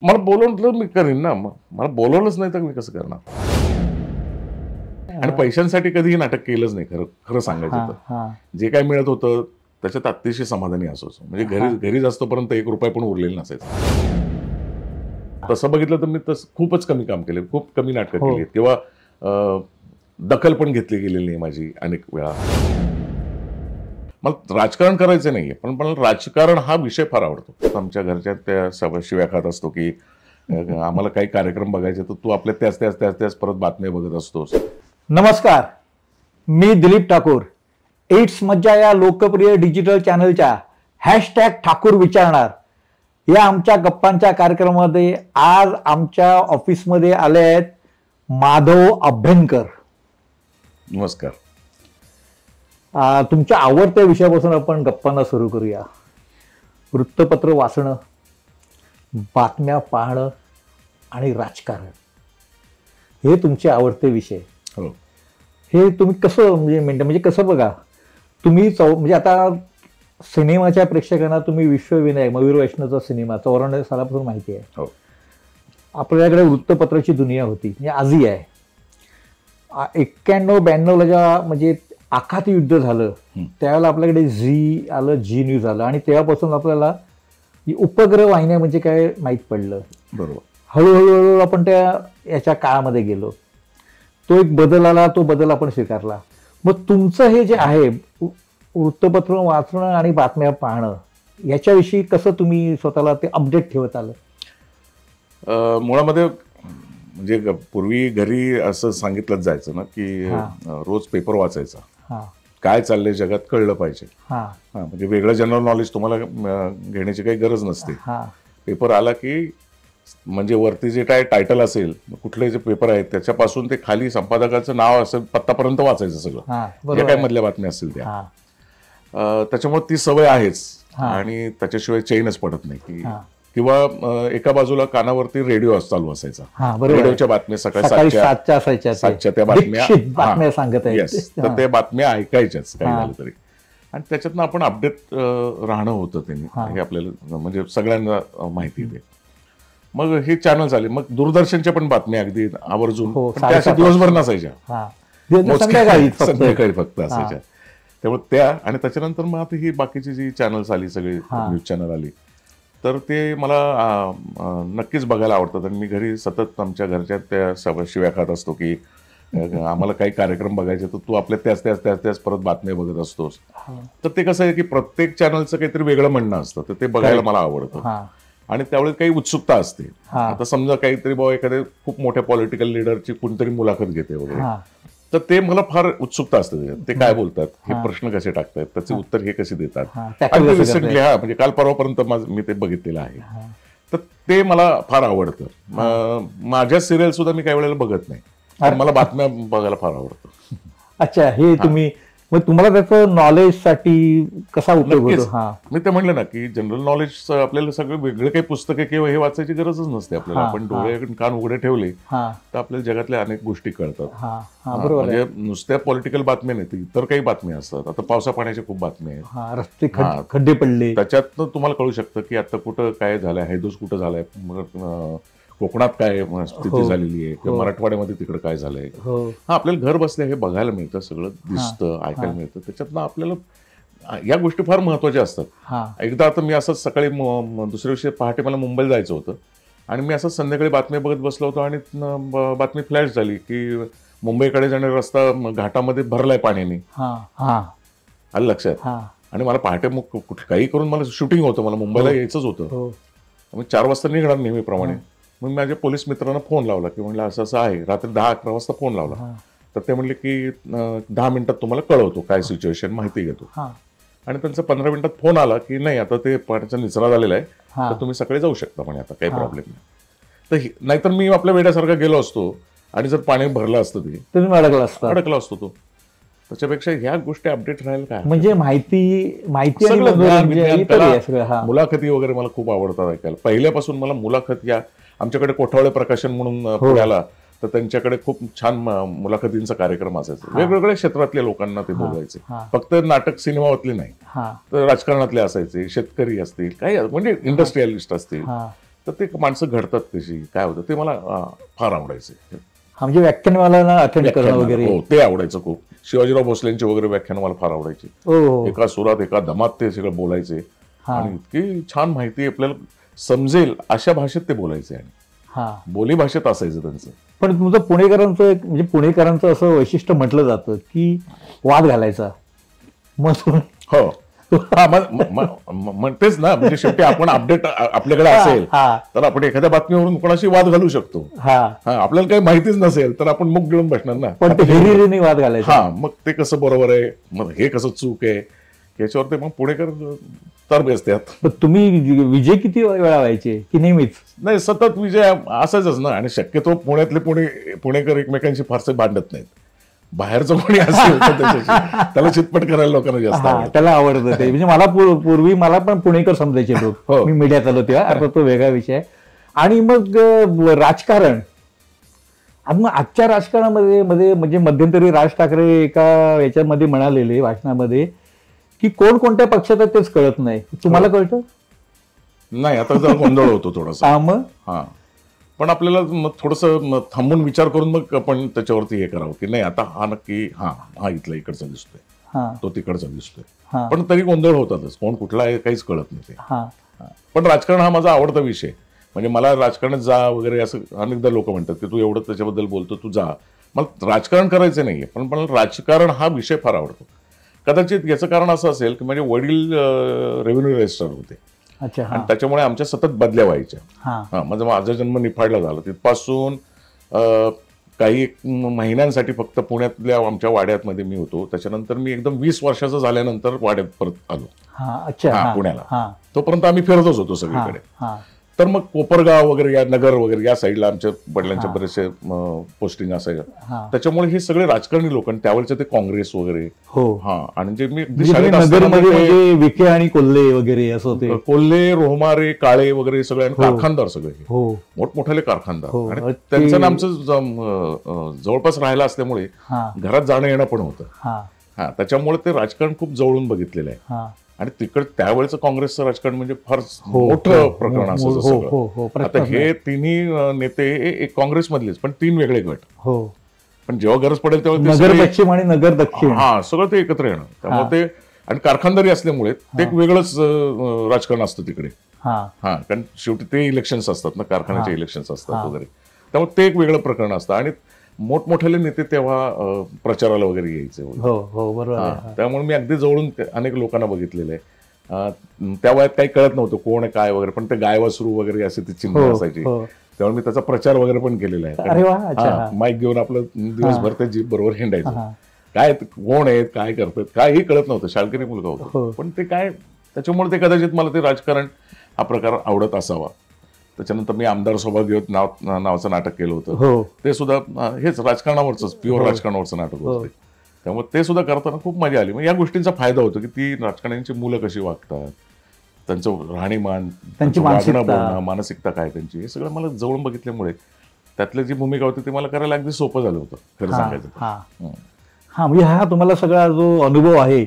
मला बोलवलं तर मी करीन ना. मला बोलवलंच नाही तर मी कसं करणार? आणि पैशांसाठी कधीही नाटक केलंच नाही खरं खरं सांगायचं तर. जे काही मिळत होतं त्याच्यात अतिशय समाधानी असायचो. म्हणजे घरी जास्तपर्यंत ₹1 पण उरलेला नसायचा. तसं बघितलं तर मी खूपच कमी काम केले, खूप कमी नाटकं केली. तेव्हा दखल पण घेतली गेलेली नाही माझी अनेक वेळा. मला राजकारण करायचं नाहीये, पण मला राजकारण हा विषय फार आवडतो. आमच्या घरच्या त्या शिव्या खात असतो की आम्हाला काही कार्यक्रम बघायचे तर तू आपल्या त्याच परत बातम्या बघत असतोस. नमस्कार, मी दिलीप ठाकूर. इट्स मज्जा या लोकप्रिय डिजिटल चॅनलच्या #ठाकूर विचारणार या आमच्या गप्पांच्या कार्यक्रमामध्ये आज आमच्या ऑफिसमध्ये आले आहेत माधव अभ्यंकर. नमस्कार. तुमच्या आवडत्या विषयापासून आपण गप्पांना सुरू करूया. वृत्तपत्र वाचणं, बातम्या पाहणं आणि राजकारण हे तुमचे आवडते विषय. हो. हे तुम्ही कसं म्हणजे कसं बघा तुम्ही म्हणजे आता सिनेमाच्या प्रेक्षकांना तुम्ही विश्वविनायक मयूर वैष्णवचा सिनेमा 94 सालापासून माहिती आहे. हो. आपल्याकडे वृत्तपत्राची दुनिया होती म्हणजे आजही आहे. 91-92ला जेव्हा म्हणजे आखाती युद्ध झालं त्यावेळेला आपल्याकडे झी आलं, जी न्यूज आलं आणि तेव्हापासून आपल्याला उपग्रह वाहिन्या म्हणजे काय माहीत पडलं. बरोबर. हळूहळू आपण त्या याच्या काळामध्ये गेलो. तो एक बदल आला, तो बदल आपण स्वीकारला. मग तुमचं हे जे आहे वृत्तपत्र वाचणं आणि बातम्या पाहणं याच्याविषयी कसं तुम्ही स्वतःला ते अपडेट ठेवत आलं? मुळामध्ये म्हणजे पूर्वी घरी असं सांगितलं जायचं ना की रोज पेपर वाचायचा, काय चाललंय जगात कळलं पाहिजे. म्हणजे वेगळं जनरल नॉलेज तुम्हाला घेण्याची काही गरज नसते. पेपर आला की म्हणजे वरती जे काय टायटल असेल, कुठले जे पेपर आहेत त्याच्यापासून ते खाली संपादकाचं नाव असेल पत्तापर्यंत वाचायचं सगळं, जे काय मधल्या बातम्या असतील त्या. त्याच्यामुळे ती सवय आहेच आणि त्याच्याशिवाय चैनच पडत नाही की किंवा एका बाजूला कानावरती रेडिओ चालू असायचा. रेडिओच्या बातम्या सकाळी 7च्या त्या बातम्या सांगत आहेत तर त्या बातम्या ऐकायच्याच काही झालं तरी. आणि त्याच्यातनं आपण अपडेट राहणं होतं त्यांनी, हे आपल्याला म्हणजे सगळ्यांना माहिती आहे. मग हे चॅनल झाले, मग दूरदर्शनच्या पण बातम्या अगदी आवर्जून दिवसभर नसायच्या, संध्याकाळी फक्त असायच्या. त्यामुळे त्या आणि त्याच्यानंतर मग आता ही बाकीची जी चॅनल्स आली, सगळी न्यूज चॅनल आली, तर ते मला नक्कीच बघायला आवडतात. आणि मी घरी सतत आमच्या घरच्या त्या शिव्या खात असतो की आम्हाला काही कार्यक्रम बघायचे तर तू आपल्या त्याच परत बातम्या बघत असतोस. तर ते कसं आहे की प्रत्येक चॅनलचं काहीतरी वेगळं म्हणणं असतं, तर ते बघायला मला आवडतं. आणि त्यावेळेस काही उत्सुकता असते. आता समजा काहीतरी बाबा एखाद्या खूप मोठ्या पॉलिटिकल लिडरची कोणतरी मुलाखत घेते वगैरे, तर ते मला फार उत्सुकता असते. ते काय बोलतात, हे प्रश्न कसे टाकतात, त्याचे उत्तर हे कसे देतात. रिसेंटली म्हणजे काल परवापर्यंत मी ते बघितलेलं आहे. तर ते मला फार आवडतं. माझ्या सिरियल सुद्धा मी काही वेळेला बघत नाही, पण मला बातम्या बघायला फार आवडतं. अच्छा, हे तुम्ही मग तुम्हाला त्याचं नॉलेजसाठी कसा उपयोग होतो? मी ते म्हणलं ना की जनरल नॉलेज आपल्याला सगळं वेगळे काही पुस्तके किंवा हे वाचायची गरजच नसते आपल्याला. आपण डोळे कान उघडे ठेवले तर आपल्याला जगातल्या अनेक गोष्टी कळतात. म्हणजे नुसत्या पॉलिटिकल बातम्या नाही, इतर काही बातम्या असतात. आता पावसा पाण्याच्या खूप बातम्या आहेत, रस्ते खड्डे पडले, त्याच्यातनं तुम्हाला कळू शकतं की आता कुठं काय झालंय, हैदोस कुठं झालाय, मग कोकणात काय स्थिती झालेली आहे किंवा मराठवाड्यामध्ये तिकडे काय झालंय. आपल्याला घर बसल्या हे बघायला मिळतं, सगळं दिसतं, ऐकायला मिळतं. त्याच्यातनं आपल्याला या गोष्टी फार महत्वाच्या असतात. एकदा आता मी असंच सकाळी दुसऱ्या दिवशी पहाटे मला मुंबईला जायचं होतं आणि मी असंच संध्याकाळी बातम्या बघत बसलो होतो आणि बातमी फ्लॅश झाली की मुंबईकडे जाणारा रस्ता घाटामध्ये भरलाय पाण्याने. आलं लक्षात. आणि मला पहाटे मग काही करून मला शूटिंग होतं, मला मुंबईला यायचंच होतं. मग 4 वाजता निघणार नेहमीप्रमाणे. मग माझ्या पोलीस मित्रांना फोन लावला की म्हणलं असं असं आहे. रात्री 10-11 वाजता फोन लावला तर ते म्हणले की 10 मिनिटात तुम्हाला कळवतो काय सिच्युएशन, माहिती घेतो. आणि त्यांचा 15 मिनिटात फोन आला की नाही आता ते पाण्याचा निचरा झालेला आहे, तर तुम्ही सकाळी जाऊ शकता म्हणे, आता काही प्रॉब्लेम नाही. तर नाहीतर मी आपल्या वेड्यासारखा गेलो असतो आणि जर पाणी भरलं असतं ते तुम्ही अडकला असतो तो. त्याच्यापेक्षा ह्या गोष्टी अपडेट राहायला काय म्हणजे माहिती मुलाखती वगैरे मला खूप आवडतात ऐकायला. पहिल्यापासून मला मुलाखत या आमच्याकडे कोठावळे प्रकाशन म्हणून पुण्याला, तर त्यांच्याकडे खूप छान मुलाखतींचा कार्यक्रम असायचा. वेगवेगळ्या क्षेत्रातल्या लोकांना ते बोलायचे, फक्त नाटक सिनेमातले नाही, तर राजकारणातले असायचे, शेतकरी असतील, काही म्हणजे इंडस्ट्रियलिस्ट असतील. तर ते माणसं घडतात कशी, काय होतं ते मला फार आवडायचे. म्हणजे व्याख्यानमाला अटेंड करणं वगैरे. हो, ते आवडायचं खूप. शिवाजीराव भोसलेंचे वगैरे व्याख्यान मला फार आवडायचे. एका सुरात एका दमात ते सगळं बोलायचे आणि इतकी छान माहिती आपल्याला समजेल अशा भाषेत ते बोलायचे आणि बोली भाषेत असायचं त्यांचं. पण तुमचं पुणेकरांचं म्हणजे पुणेकरांचं असं वैशिष्ट्य म्हटलं जातं की वाद घालायचा. मग हो, म्हणतेच ना, म्हणजे शेवटी आपण अपडेट आपल्याकडे असेल तर आपण एखाद्या बातमीवरून कोणाशी वाद घालू शकतो. आपल्याला काही माहितीच नसेल तर आपण मुख गिळून बसणार ना. पण हिरिरीने वाद घालायचा. मग ते कसं बरोबर आहे, मग हे कसं चूक आहे, याच्यावर ते मग पुणेकर तर बेसतात. तुम्ही विजय किती वेळा व्हायचे की नेहमीच? नाही, सतत विजय असायच ना. आणि शक्यतो पुण्यातले पुणेकर एकमेकांशी फारसे भांडत नाहीत. बाहेरचं कोणी असेल त्याला चितपट करायला लोकांना जास्त त्याला आवडतं ते. म्हणजे मला पूर्वी मला पण पुणेकर समजायचे लोक, मी मीडियात आलो तेव्हा. आता तो वेगळा विषय. आणि मग राजकारण, मग आजच्या राजकारणामध्ये म्हणजे मध्यंतरी राज ठाकरे एका याच्यामध्ये म्हणालेले भाषणामध्ये की कोण कोणत्या पक्षात आहे तेच कळत नाही. तुम्हाला कळतं? नाही, आता जरा गोंधळ होतो थोडासा. मग पण आपल्याला थोडंसं थांबून विचार करून मग आपण त्याच्यावरती हे करावं की नाही आता हा नक्की हा इथला इकडचा दिसतोय, तो तिकडचा दिसतोय. पण तरी गोंधळ होतातच, कोण कुठला आहे काहीच कळत नाही ते. पण राजकारण हा माझा आवडता विषय. म्हणजे मला राजकारणात जा वगैरे असं अनेकदा लोक म्हणतात की तू एवढं त्याच्याबद्दल बोलतो, तू जा. मला राजकारण करायचं नाहीये, पण मला राजकारण हा विषय फार आवडतो. कदाचित याचं कारण असं असेल की माझे वडील रेव्हेन्यू रजिस्ट्रार होते आणि त्याच्यामुळे आमच्या सतत बदल्या व्हायच्या. माझा जन्म निफाडला झाला, तिथपासून काही महिन्यांसाठी फक्त पुण्यातल्या आमच्या वाड्यातमध्ये मी होतो. त्याच्यानंतर मी एकदम 20 वर्षाचं झाल्यानंतर वाड्यात परत आलो पुण्याला. तोपर्यंत आम्ही फिरतच होतो सगळीकडे. तर मग कोपरगाव वगैरे या नगर वगैरे या साईडला आमच्या वडिलांच्या बरेचसे पोस्टिंग असायच्या. त्याच्यामुळे हे सगळे राजकारणी लोक आणि त्यावेळेचे ते काँग्रेस वगैरे. आणि जे मी विखे आणि कोल्हे वगैरे असं होते. कोल्हे, रोहमारे, काळे वगैरे सगळे कारखानदार, सगळे मोठमोठाले कारखानदार. आणि त्यांचं आमचं जवळपास राहायला असल्यामुळे घरात जाणं येणं पण होतं. त्याच्यामुळे ते राजकारण खूप जवळून बघितलेलं आहे. आणि तिकड त्यावेळेचं काँग्रेसचं राजकारण म्हणजे फार मोठं प्रकरण असायचं सगळं. आता हे तिन्ही नेते एक काँग्रेसमधलेच, पण 3 वेगळे गट. पण जेव्हा गरज पडेल तेव्हा नगर पश्चिम आणि नगर दक्षिण सगळं ते एकत्र येणं. त्यामुळे ते आणि कारखानदारी असल्यामुळे ते एक वेगळंच राजकारण असतं तिकडे. कारण शेवटी ते इलेक्शन्स असतात ना, कारखान्याचे इलेक्शन्स असतात वगैरे. त्यामुळे ते एक वेगळं प्रकरण असतं. आणि मोठमोठ्याले नेते तेव्हा प्रचाराला वगैरे यायचे. त्यामुळे मी अगदी जवळून अनेक लोकांना बघितलेलं आहे. त्या वयात काही कळत नव्हतं कोण आहे काय वगैरे, पण ते गायवासरू वगैरे असे ते चिन्ह असायचे. त्यामुळे मी त्याचा प्रचार वगैरे पण केलेला आहे. माईक घेऊन आपलं दिवसभर त्या जीप बरोबर हिंडायचं. काय कोण आहेत, काय करतात, काहीही कळत नव्हतं. शाळकरी मुलगा होता, पण ते काय त्याच्यामुळे ते कदाचित मला ते राजकारण हा प्रकार आवडत असावा. त्याच्यानंतर मी आमदार सौभाग्य नावाचं नाटक केलं होतं. ते सुद्धा हेच राजकारणावरच, प्युअर राजकारणावरचं नाटक होतं. त्यामुळे ते सुद्धा करताना खूप मजा आली. मग या गोष्टींचा फायदा होतो की ती राजकारण्यांची मुलं कशी वागतात, त्यांचं राहणीमान, त्यांची मानसिकता काय त्यांची, हे सगळं मला जवळून बघितल्यामुळे त्यातली जी भूमिका होती ती मला करायला अगदी सोपं झालं होतं खरं सांगायचं. म्हणजे हा तुम्हाला सगळा जो अनुभव आहे,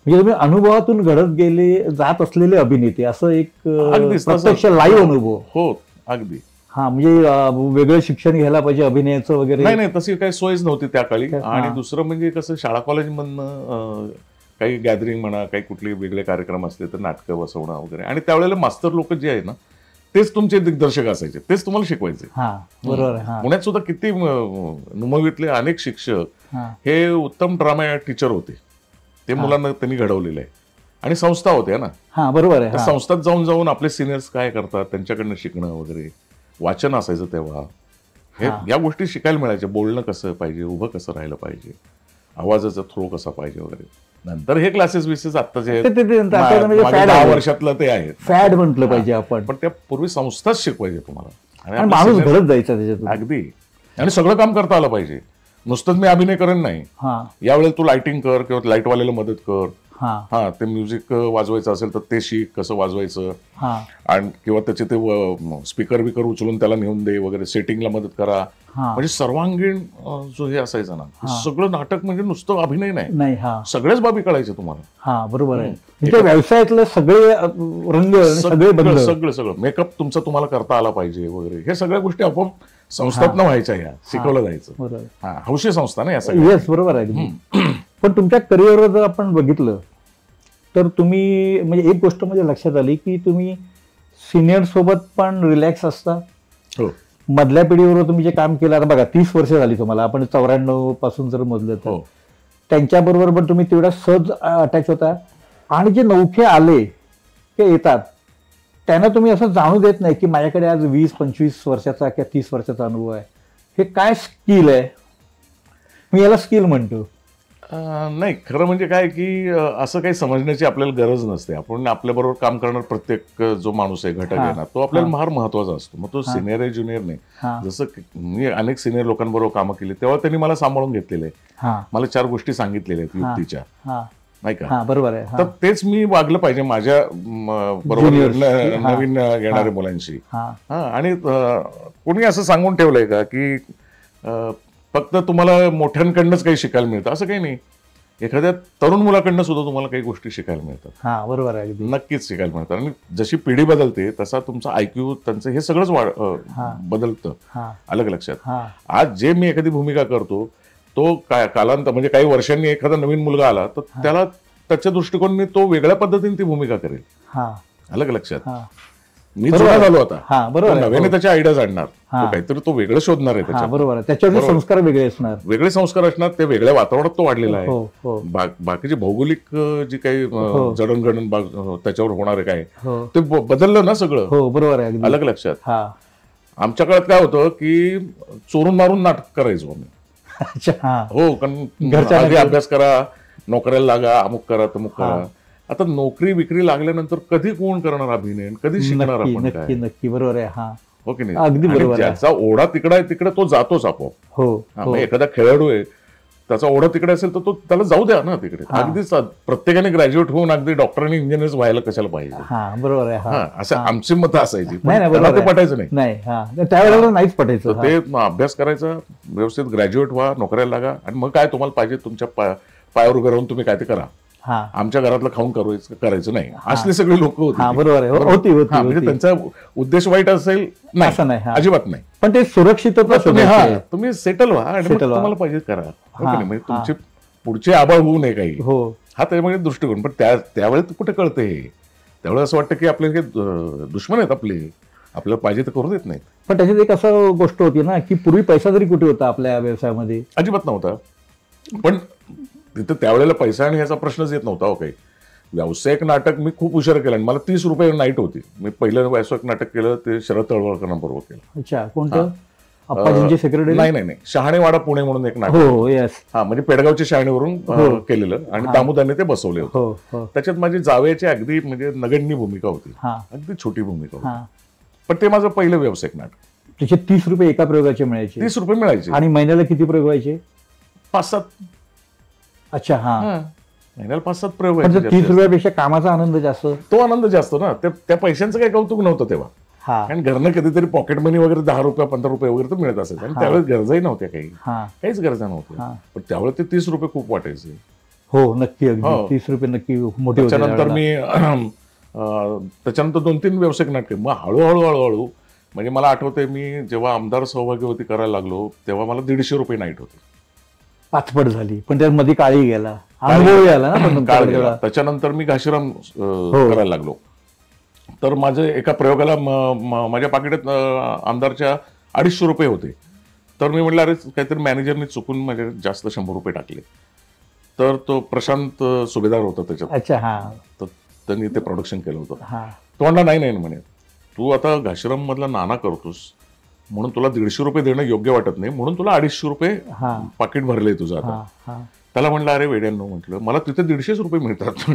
म्हणजे तुम्ही अनुभवातून घडत गेले जात असलेले अभिनेते, असं एक प्रत्यक्ष लाईव्ह अनुभव. हो, अगदी. म्हणजे वेगळं शिक्षण घ्यायला पाहिजे अभिनयाचं वगैरे? नाही, तशी काही सोयच नव्हती त्या काळी. आणि दुसरं म्हणजे कसं, शाळा कॉलेजमधनं काही गॅदरिंग म्हणा, काही कुठले वेगळे कार्यक्रम असले तर नाटकं बसवणं वगैरे. आणि त्यावेळेला मास्तर लोक जे आहे ना, तेच तुमचे दिग्दर्शक असायचे, तेच तुम्हाला शिकवायचे. बरोबर. पुण्यात सुद्धा किती नुमवीतले अनेक शिक्षक हे उत्तम ड्रामा टीचर होते. ते मुलांना त्यांनी घडवलेलं आहे. आणि संस्था होत्या ना. बरोबर आहे. संस्थात जाऊन आपले सिनियर्स काय करतात त्यांच्याकडनं शिकणं वगैरे, वाचन असायचं तेव्हा. या गोष्टी शिकायला मिळायच्या. बोलणं कसं पाहिजे, उभं कसं राहिलं पाहिजे, आवाजाचा थ्रो कसा पाहिजे वगैरे. नंतर हे क्लासेस आत्ताचे 10 वर्षातलं ते आहे, फॅड म्हटलं पाहिजे आपण. पण त्या पूर्वी संस्थाच शिकवायचे तुम्हाला. आणि माणूस घडत जायचा त्याच्यात अगदी. आणि सगळं काम करता आलं पाहिजे. नुसतंच मी अभिनय करेन नाही, यावेळेला तू लाइटिंग कर किंवा लाईटवाल्याला मदत कर, हा हा ते म्युझिक वाजवायचं असेल तर ते शिक, कसं वाजवायचं, हा आणि किंवा त्याचे ते स्पीकर बिकर उचलून त्याला नेऊन दे वगैरे, सेटिंगला मदत करा. हा म्हणजे सर्वांगीण जो हे असायचं ना, सगळं नाटक म्हणजे नुसतं अभिनय नाही, नाही हा सगळ्याच बाबी कळायच्या तुम्हाला. हा बरोबर आहे. म्हणजे व्यवसायातलं सगळे रंग सगळे बंद, सगळं मेकअप तुमचा तुम्हाला करता आला पाहिजे वगैरे, हे सगळ्या गोष्टी आपोआप संस्थातनं व्हायच्या, ह्या शिकवलं जायचं. बरोबर. हा हौशी संस्था ना या सगळ्या. येस बरोबर आहे. पण तुमच्या करिअरवर जर आपण बघितलं तर तुम्ही म्हणजे एक गोष्ट म्हणजे लक्षात आली की तुम्ही सिनियर सोबत पण रिलॅक्स असता. हो मधल्या पिढीवर तुम्ही जे काम केलं, आता बघा 30 वर्ष झाली तुम्हाला, आपण 94 पासून जर मोजलं तर हो त्यांच्याबरोबर पण तुम्ही तेवढा सहज अटॅच होता. आणि जे नौखे आले ते येतात त्यांना तुम्ही असं जाणू देत नाही की माझ्याकडे आज 20-25 वर्षाचा किंवा 30 वर्षाचा अनुभव आहे. हे काय स्किल आहे, मी याला स्किल म्हणतो. नाही, खरं म्हणजे काय की असं काही समजण्याची आपल्याला गरज नसते. आपण आपल्याबरोबर काम करणार प्रत्येक जो माणूस आहे, घटक आहे ना, तो आपल्याला फार महत्वाचा असतो. मग तो सिनियर आहे ज्युनियर नाही. जसं मी अनेक सिनियर लोकांबरोबर कामं केली तेव्हा त्यांनी मला सांभाळून घेतलेलं आहे, मला 4 गोष्टी सांगितलेल्या आहेत युक्तीच्या, नाही का. बरोबर आहे. तर तेच मी वागलं पाहिजे माझ्या बरोबर नवीन येणाऱ्या मुलांशी. आणि कोणी असं सांगून ठेवलंय का की फक्त तुम्हाला मोठ्यांकडनंच काही शिकायला मिळतं, असं काही नाही. एखाद्या तरुण मुलाकडनं सुद्धा तुम्हाला काही गोष्टी शिकायला मिळतात. बरोबर आहे, नक्कीच शिकायला मिळतात. आणि जशी पिढी बदलते तसा तुमचा IQ त्यांचं हे सगळंच बदलतं. अलग लक्षात. आज जे मी एखादी भूमिका करतो तो कालांतर म्हणजे काही वर्षांनी एखादा नवीन मुलगा आला तर त्याला त्याच्या दृष्टिकोनाने तो वेगळ्या पद्धतीने ती भूमिका करेल. अलग लक्षात. मी जुना झालो आता, नव्याने त्याच्या आयडियाज आणणार, काहीतरी तो वेगळं शोधणार आहे त्याच्या. बरोबर, त्याच्यावर संस्कार वेगळे असणार, वेगळे संस्कार असणार, ते वेगळ्या वातावरणात तो वाढलेला आहे. बाकीचे भौगोलिक जी काही जडणघडण त्याच्यावर होणार आहे काय ते बदललं ना सगळं. बरोबर आहे, अलग लक्षात. आमच्या काळात काय होतं की चोरून मारून नाटक करायचो आम्ही. हो, कारण अभ्यास करा, नोकऱ्याला लागा, अमुक करा तमुक करा. आता नोकरी विक्री लागल्यानंतर कधी कोण करणार अभिनय, कधी शिकणार आपण? नक्की नक्की बरोबर आहे. हो की नाही, अगदी बरोबर. ज्याचा ओढा तिकडे आहे तिकडे तो जातोच आपोआप. हो, एखादा खेळाडू आहे त्याचा ओढा तिकडे असेल तर तो त्याला जाऊ द्या ना तिकडे. अगदीच प्रत्येकाने ग्रॅज्युएट होऊन अगदी डॉक्टर आणि इंजिनियर व्हायला कशाला पाहिजे? बरोबर आहे. असं आमची मतं असायची, त्याला ते पटायचं नाही, त्यावेळेला नाहीच पटायचं. ते अभ्यास करायचा, व्यवस्थित ग्रॅज्युएट व्हा, नोकऱ्याला लागा, आणि मग काय तुम्हाला पाहिजे तुमच्या पायावर उभे राहून तुम्ही काय ते करा. आमच्या घरातलं खाऊन करायचं नाही, असले सगळे लोक होते. बरोबर आहे, होती. म्हणजे त्यांचा उद्देश वाईट असेल असं नाही, अजिबात नाही. पण ते सुरक्षित तुम्ही सेटल व्हा आणि तुम्हाला पाहिजे करा. म्हणजे तुमची पुढची आबाळ होऊ नये काही, हा त्यामध्ये दृष्टिकोन. पण त्यावेळेस कुठे कळतं हे? त्यावेळेस असं वाटतं की आपले हे दुश्मन आहेत, आपल्याला पाहिजे तर करू देत नाहीत. पण त्याच्यात एक असं गोष्ट होती ना की पूर्वी पैसा जरी कुठे होता आपल्या व्यवसायामध्ये? अजिबात नव्हता. पण तिथं त्यावेळेला पैसा आणि ह्याचा प्रश्नच येत नव्हता. काही व्यावसायिक नाटक मी खूप उशिरा केलं. मला 30 रुपये नाईट होती. मी पहिलं व्यावसायिक नाटक केलं ते शरद तळवळकरांबरोबर केलं. अच्छा, कोणतं? अप्पाजींचे सेक्रेटरी? नाही, शहाणेवाडा पुणे म्हणून एक नाटक. हो, येस. म्हणजे पेडगावच्या शहाणीवरून केलेलं, आणि दामोदरने ते बसवले होते. त्याच्यात माझी जावयाची अगदी म्हणजे नगण्य भूमिका होती, अगदी छोटी भूमिका होती. पण ते माझं पहिलं व्यावसायिक नाटक. त्याचे 30 रुपये एका प्रयोगाचे मिळायचे? 30 रुपये मिळायचे. आणि महिन्याला किती प्रयोग व्हायचे? 5-7. अच्छा, महिन्याला 5-7 प्रयोग. 30 रुपयापेक्षा कामाचा आनंद जास्त, तो आनंद जास्त ना. त्या पैशांचं काही कौतुक नव्हतं तेव्हा. कारण घरनं कधीतरी पॉकेट मनी वगैरे 10 रुपये 15 रुपये वगैरे तर मिळत असेल. आणि त्यावेळेस गरजाही नव्हत्या, काहीच गरजा नव्हत्या. पण त्यावेळेस ते 30 रुपये खूप वाटायचे. हो, नक्की. 30 रुपये नक्की मोठे. त्याच्यानंतर 2-3 व्यावसायिक नाटके. मग हळूहळू म्हणजे मला आठवतंय, मी जेव्हा आमदार सौभाग्यवती करायला लागलो तेव्हा मला 150 रुपये नाईट होते. पाचपट झाली, पण त्यामध्ये काळी गेला, अनुभव आला ना. त्याच्यानंतर मी घाशीराम करायला लागलो. तर माझे एका प्रयोगाला माझ्या पाकिटात आमदारच्या 250 रुपये होते. तर मी म्हटलं, अरे काहीतरी मॅनेजरने चुकून माझे जास्त 100 रुपये टाकले. तर तो प्रशांत सुभेदार होता त्याच्यात. अच्छा, तर त्यांनी ते प्रोडक्शन केलं होतं. तो म्हणला, नाही म्हणे, तू आता घाशीराम मधला नाना करतोस म्हणून तुला 150 रुपये देणं योग्य वाटत नाही, म्हणून तुला 250 रुपये पाकिट भरले तुझं आता. त्याला म्हणलं, अरे वेड्यांनो, म्हटलं मला तिथे 150 रुपये मिळतात.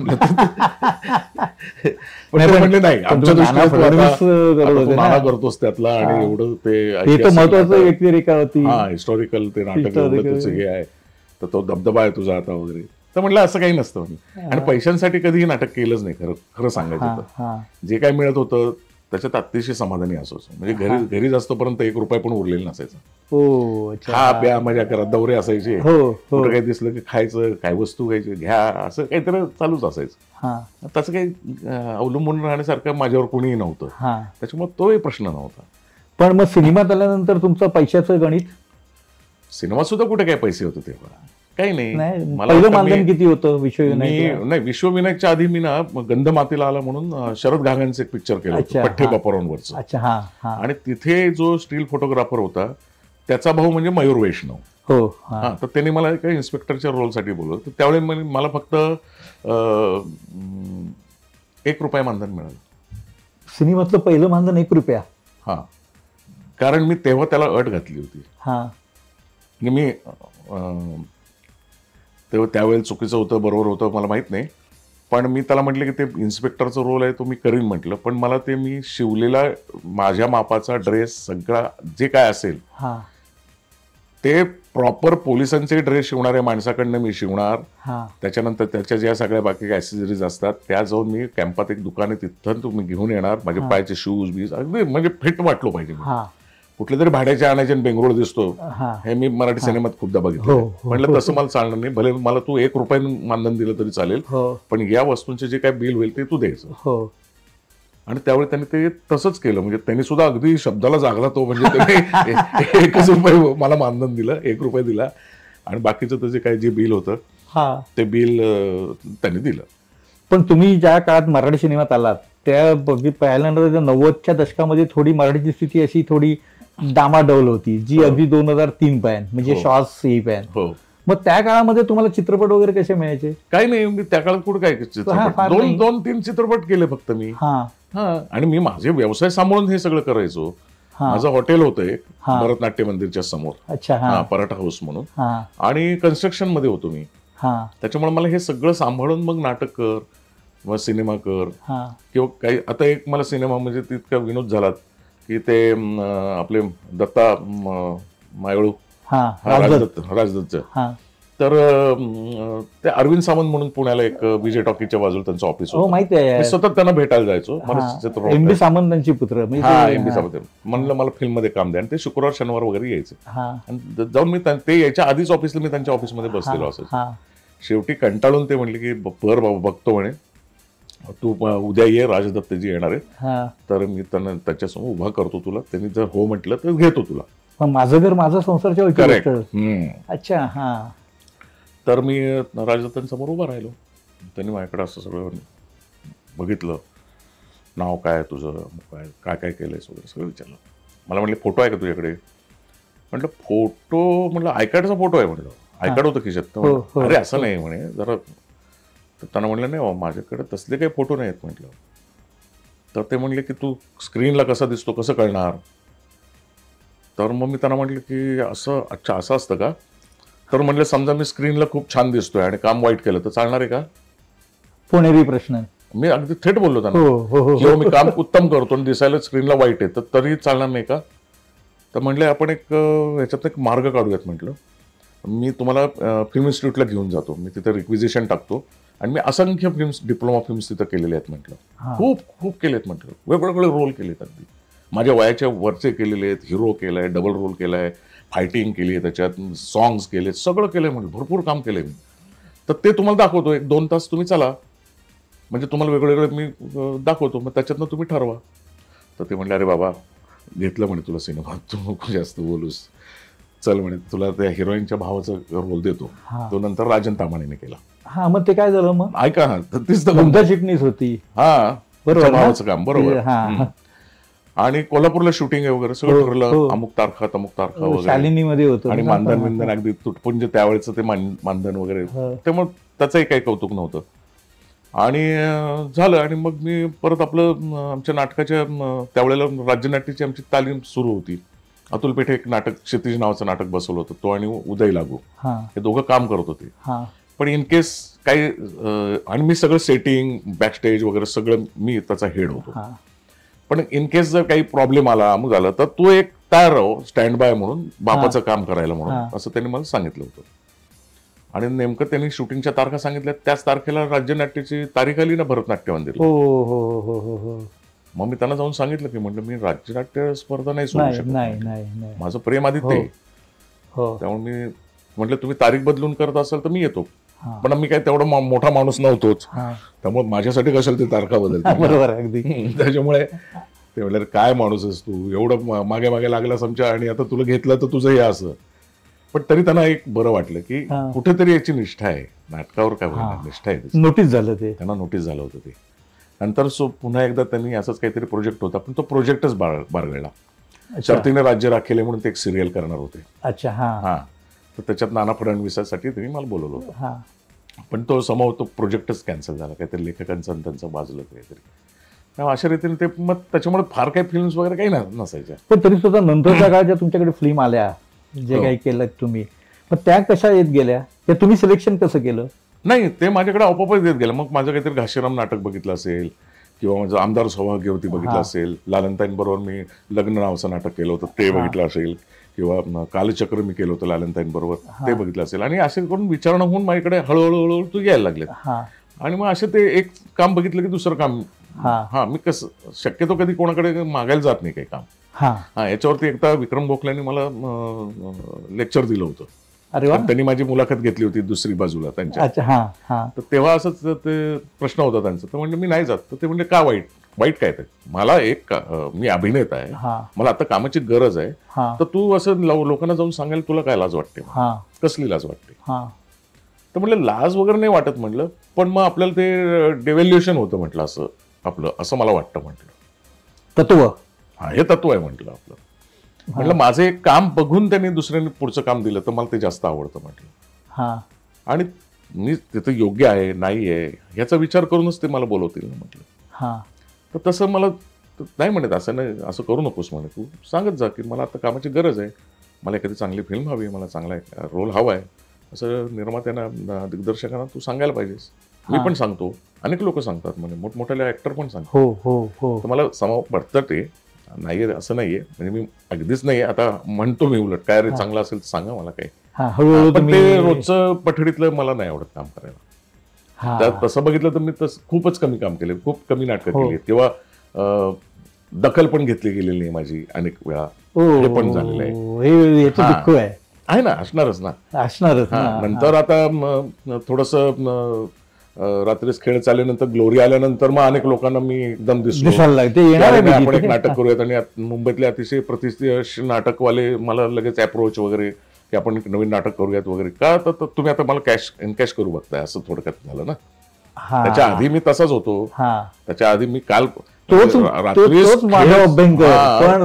म्हणले नाही, आमच्या दृष्टीने नाना करतोस त्यातला, आणि एवढं ते महत्वाचं हिस्टॉरिकल ते नाटक हे आहे, तर तो दबदबा आहे तुझा आता वगैरे. तर म्हटलं असं काही नसतं म्हटलं. आणि पैशांसाठी कधीही नाटक केलंच नाही, खरं खरं सांगायचं तर. जे काय मिळत होतं त्याच्यात अतिशय समाधानी असायचं. म्हणजे घरी जास्तोपर्यंत 1 रुपया पण उरलेला नसायचा. खा प्या मजा करा, दौरे असायचे, कुठं काही दिसलं की खायचं, काय वस्तू घ्यायची घ्या, असं काहीतरी चालूच असायचं. तसं काही अवलंबून राहण्यासारखं माझ्यावर कोणीही नव्हतं, त्याच्यामुळे तोही प्रश्न नव्हता. पण मग सिनेमात आल्यानंतर तुमचं पैशाचं गणित? सिनेमात सुद्धा कुठे काय पैसे होते तेव्हा, काही नाही. पहिलं मानधन किती होतं विश्वविनायक? नाही, विश्वविनायकच्या आधी मी ना गंध मातीला आला म्हणून शरद घागांचं एक पिक्चर केलं होतं, पठ्ठे बापरांवरचं. आणि तिथे जो स्टील फोटोग्राफर होता त्याचा भाऊ म्हणजे मयूर वैष्णव. तर त्यांनी मला एका इन्स्पेक्टरच्या रोलसाठी बोलवलं. तर त्यावेळी मला फक्त 1 रुपया मानधन मिळालं. सिनेमातलं पहिलं मानधन 1 रुपया? कारण मी तेव्हा त्याला अट घातली होती. मी तेव्हा त्यावेळेला चुकीचं होतं बरोबर होतं मला माहित नाही, पण मी त्याला म्हटलं की ते इन्स्पेक्टरचा रोल आहे तो मी करीन म्हटलं, पण मला ते मी शिवलेला माझ्या मापाचा ड्रेस सगळा जे काय असेल ते प्रॉपर पोलिसांचे ड्रेस शिवणाऱ्या माणसाकडनं मी शिवणार. त्याच्यानंतर त्याच्या ज्या सगळ्या बाकी ऍक्सेसरीज असतात त्या जाऊन मी कॅम्पात एक दुकान आहे तिथं तुम्ही घेऊन येणार. माझे पायाचे शूज बीज अगदी म्हणजे फिट वाटलो पाहिजे. कुठले तरी भाड्याचे आणायचे आणि बेंगलोर दिसतो हे मी मराठी सिनेमात खूपदा बघितलं. म्हटलं तसं मला चालणार नाही, भले मला तू 1 रुपया मानधन दिलं तरी चालेल, पण या वस्तूंचे जे काय बिल होईल ते तू द्यायचं. आणि त्यावेळी त्यांनी ते तसंच केलं. म्हणजे त्यांनी सुद्धा अगदी शब्दाला जागला तो. म्हणजे त्यांनी 1 रुपये मला मानधन दिलं, 1 रुपया दिला, आणि बाकीचं त्याचे काय जे बिल होतं ते बिल त्यांनी दिलं. पण तुम्ही ज्या काळात मराठी सिनेमात आलात त्या पाहिल्यानंतर 90च्या दशकामध्ये थोडी मराठीची स्थिती अशी थोडी डामाडौल होती, जी अगदी 2003 पॅन म्हणजे शॉर्ट्स ही पॅन. मग त्या काळामध्ये तुम्हाला चित्रपट वगैरे कसे मिळायचे? काही नाही, मी त्या काळात कुठे काय चित्रपट 2-3 चित्रपट केले फक्त मी. आणि मी माझे व्यवसाय सांभाळून हे सगळं करायचो. माझं हॉटेल होतं एक भरतनाट्य मंदिरच्या समोर, पराठा हाऊस म्हणून, आणि कन्स्ट्रक्शन मध्ये होतो मी. त्याच्यामुळे मला हे सगळं सांभाळून मग नाटक कर, मग सिनेमा कर, किंवा काही. आता एक मला सिनेमा म्हणजे तितका विनोद झालात की ते आपले दत्ता मायळू राजदत्तचं, तर ते अरविंद सावंत म्हणून पुण्याला एक विजय टॉकीच्या बाजूला त्यांचं ऑफिस होतं. माहिती आहे, मी सतत त्यांना भेटायला जायचो. एम.बी. सावंत त्यांचे पुत्र. एम.बी. सावंत म्हणलं मला फिल्म मध्ये काम द्या, आणि ते शुक्रवार शनिवार वगैरे यायचे. आणि जाऊन मी ते यायच्या आधीच ऑफिसला मी त्यांच्या ऑफिसमध्ये बसलेलो असायचो. शेवटी कंटाळून ते म्हणले की पर बाबा बघतो म्हणे, तू उद्या ये, राजदत्तजी येणार आहे, तर मी त्यांना त्याच्यासमोर उभा करतो तुला. त्यांनी जर हो म्हटलं तर घेतो तुला. माझं घर माझा संसारच्या करेक्ट. अच्छा. तर मी राजदत्तांसमोर उभा राहिलो. त्यांनी माझ्याकडे असं सगळं बघितलं, नाव काय तुझं, काय काय केलंयस वगैरे सगळं विचारलं. मला म्हटले फोटो आहे का तुझ्याकडे? म्हटलं फोटो, म्हटलं आय कार्डचा फोटो आहे. म्हटलं आय कार्ड होतं खिशात. अरे असं नाही म्हणे जरा. तर त्यांना म्हटलं नाही माझ्याकडे तसले काही फोटो नाहीत म्हटलं. तर ते म्हणले की तू स्क्रीनला कसा दिसतो कसं कळणार? तर मग मी त्यांना म्हटलं की असं, अच्छा असं असतं का? तर म्हटलं समजा मी स्क्रीनला खूप छान दिसतोय आणि काम वाईट केलं तर चालणार आहे का? पुणेरी प्रश्न. मी अगदी थेट बोललो त्यांना, किंवा मी काम उत्तम करतो आणि दिसायला स्क्रीनला वाईट आहे तर तरी चालणार नाही का? तर म्हटलं आपण एक ह्याच्यात एक मार्ग काढूयात. म्हटलं मी तुम्हाला फिल्म इन्स्टिट्यूटला घेऊन जातो, मी तिथे रिक्विजिशन टाकतो, आणि मी असंख्य फिल्म्स, डिप्लोमा फिल्म्स तिथं केलेले आहेत. म्हटलं खूप खूप केलेत. म्हटलं वेगवेगळे रोल केलेत, अगदी माझ्या वयाच्या वरचे केलेले आहेत. हिरो केलाय, डबल रोल केलाय, फायटिंग केली आहे, त्याच्यात सॉंग्स केले, सगळं केलंय. म्हणजे भरपूर काम केलंय मी. तर ते तुम्हाला दाखवतो, 1-2 तास तुम्ही चला, म्हणजे तुम्हाला वेगवेगळे मी दाखवतो, मग त्याच्यातनं तुम्ही ठरवा. तर ते म्हणले अरे बाबा घेतलं म्हणे तुला सिनेमा, तू नको जास्त बोलूस, चल म्हणे तुला त्या हिरोईनच्या भावाचा रोल देतो. तो नंतर राजन तामाणेने केला. मग ते काय झालं? मग ऐका ना, तीच तर चिटणीस होती. बरोबर, भावाचं काम. बरोबर. आणि कोल्हापूरला शूटिंग वगैरे सगळं ठरलं, अमुक तारखा तमुक तारखा वगैरे होतं, आणि मानधन विंधन अगदी तुटपुंज त्यावेळेचं ते मानधन वगैरे. त्यामुळे त्याचंही काही कौतुक नव्हतं. आणि झालं. आणि मग मी परत आपलं आमच्या नाटकाच्या त्यावेळेला राज्यनाट्याची आमची तालीम सुरू होती. अतुल पेठे एक नाटक, क्षितिज नावाचं नाटक बसवलं होतं, तो आणि उदय लागू हे दोघं काम करत होते. पण इन केस काही, आणि मी सगळं सेटिंग बॅकस्टेज वगैरे सगळं मी त्याचा हेड होतो. पण इन केस जर काही प्रॉब्लेम आला, अमुक झालं, तर तो एक तयार राहो स्टँड बाय म्हणून, बापाचं काम करायला म्हणून, असं त्यांनी मला सांगितलं होतं. आणि नेमकं त्यांनी शूटिंगच्या तारखा सांगितल्या, त्याच तारखेला राज्यनाट्याची तारीख आली ना भरतनाट्य मंदिर. हो हो हो हो हो. मग मी त्यांना जाऊन सांगितलं की म्हटलं मी राज्यनाट्य स्पर्धा नाही सोडू शकत, नाही. माझं प्रेम आदित्य आहे. त्यामुळे मी म्हटलं तुम्ही तारीख बदलून करत असाल तर मी येतो, पण मी काय तेवढा मोठा माणूस नव्हतोच, त्यामुळे माझ्यासाठी कशाला ते तारखा बदलतात. बरोबर अगदी. त्याच्यामुळे ते म्हटलं काय माणूस आहेस तू, एवढं मागे मागे लागलास आमच्या, आणि आता तुला घेतलं तर तुझं हे असं. पण तरी त्यांना एक बरं वाटलं की कुठेतरी याची निष्ठा आहे, नाटकावर काय बोलणार, निष्ठा आहे. नोटीस झालं ते, त्यांना नोटीस झालं होतं ते. नंतर पुन्हा एकदा त्यांनी असंच काहीतरी प्रोजेक्ट होता, पण तो प्रोजेक्टच बारगळला. शर्तीने राज्य राखेले म्हणून ते एक सिरियल करणार होते. अच्छा. हा. तर त्याच्यात नाना फडणवीसासाठी त्यांनी मला बोलवलं होतं, पण तो समोर तो प्रोजेक्टच कॅन्सल झाला, काहीतरी लेखकांचं आणि त्यांचं बाजूला काहीतरी. अशा रीतीने ते मग त्याच्यामुळे फार काही फिल्म्स वगैरे काही नसायच्या. पण तरी सुद्धा नंतरच्या काळात ज्या तुमच्याकडे फिल्म आल्या, जे काही केलं तुम्ही, मग त्या कशा येत गेल्या, ते तुम्ही सिलेक्शन कसं केलं? नाही, ते माझ्याकडे आपोआपच येत गेलं. मग माझं काहीतरी घाशीराम नाटक बघितलं असेल, किंवा माझं आमदार सौभाग्यवती बघितलं असेल, लालनताईंबरोबर मी लग्न नावाचं नाटक केलं होतं ते बघितलं असेल, किंवा कालचक्र मी केलं होतं लालनताईंबरोबर ते बघितलं असेल. आणि असे करून विचारणा होऊन माझ्याकडे हळूहळू तू यायला लागले. आणि मग असे ते एक काम बघितलं की दुसरं काम. मी कसं शक्यतो कधी कोणाकडे मागायला जात नाही काही काम. याच्यावरती एकदा विक्रम गोखलेंनी मला लेक्चर दिलं होतं. त्यांनी माझी मुलाखत घेतली होती दुसरी बाजूला त्यांच्या. तर तेव्हा असंच ते प्रश्न होता त्यांचा. तर म्हणजे मी नाही जात. तर ते म्हणजे का वाईट काय ते, मला मी अभिनेता आहे, मला आता कामाची गरज आहे, तर तू असं लोकांना जाऊन सांगायला तुला काय लाज वाटते, कसली लाज वाटते? तर म्हटलं लाज वगैरे नाही वाटत म्हटलं, पण मग आपल्याला ते डेव्हल्युएशन होतं म्हटलं असं आपलं, असं मला वाटतं म्हटलं. तत्व हे तत्व आहे म्हटलं आपलं. म्हटलं माझं एक काम बघून त्यांनी दुसऱ्यांनी पुढचं काम दिलं तर मला ते जास्त आवडतं म्हटलं. आणि मी तिथं योग्य आहे नाही आहे ह्याचा विचार करूनच ते मला बोलवतील ना म्हटलं. तर तसं मला नाही म्हणत, असं नाही असं करू नकोस म्हणे, तू सांगत जा की मला आता कामाची गरज आहे, मला एखादी चांगली फिल्म हवी, मला चांगला रोल हवा आहे, असं निर्मात्यांना दिग्दर्शकांना तू सांगायला पाहिजेस. मी पण सांगतो, अनेक लोक सांगतात म्हणे, मोठमोठ्याला ऍक्टर पण सांगतात. तर मला समाव पडतं ते नाहीये असं नाहीये, म्हणजे मी अगदीच नाहीये, आता म्हणतो मी उलट काय रे चांगलं असेल तर सांगा मला काही. पण ते रोजचं पठडीतलं मला नाही आवडत काम करायला. तसं बघितलं तर मी खूपच कमी काम केले, खूप कमी नाटकं केली, किंवा दखल पण घेतली गेलेली नाही माझी अनेक वेळा, हे पण झालेलं आहे ना, असणारच ना. नंतर आता थोडस रात्रीच खेळ चालल्यानंतर ग्लोरी आल्यानंतर मग अनेक लोकांना मी एकदम दिसलो, आपण एक नाटक करूयात. आणि मुंबईतले अतिशय प्रतिष्ठित नाटकवाले मला लगेच अप्रोच वगैरे की आपण नवीन नाटक करूयात वगैरे. का तर तुम्ही आता मला कॅश करू बघताय, असं थोडक्यात झालं ना. त्याच्या आधी मी तसाच होतो, त्याच्या आधी मी काल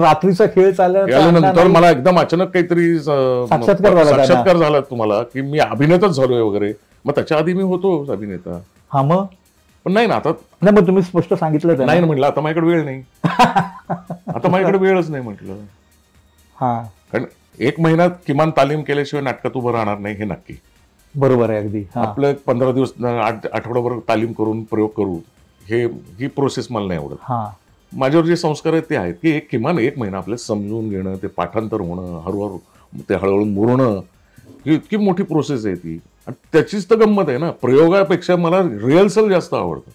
रात्रीचा खेळ चालल्यानंतर मला एकदम अचानक काहीतरी साक्षात्कार झाला तुम्हाला की मी अभिनेताच झालोय वगैरे. मग त्याच्या आधी मी होतो अभिनेता. मग पण नाही ना आता. नाही, मग तुम्ही स्पष्ट सांगितलं नाही ना, म्हटलं आता माझ्याकडे वेळ नाही, आता माझ्याकडे वेळच नाही म्हटलं. कारण 1 महिना किमान तालीम केल्याशिवाय नाटकात उभं राहणार नाही, हे नक्की बरोबर आहे. अगदी आपलं 15 दिवस आठवडाभर तालीम करून प्रयोग करू, ही प्रोसेस मला नाही आवडत. माझ्यावर जे संस्कार आहेत ते आहेत की किमान 1 महिना आपल्याला समजून घेणं, ते पाठांतर होणं, हळूहळू ते हळूहळू मुरणं, ही इतकी मोठी प्रोसेस आहे ती. आणि त्याचीच तर गंमत आहे ना. प्रयोगापेक्षा मला रिहर्सल जास्त आवडतं.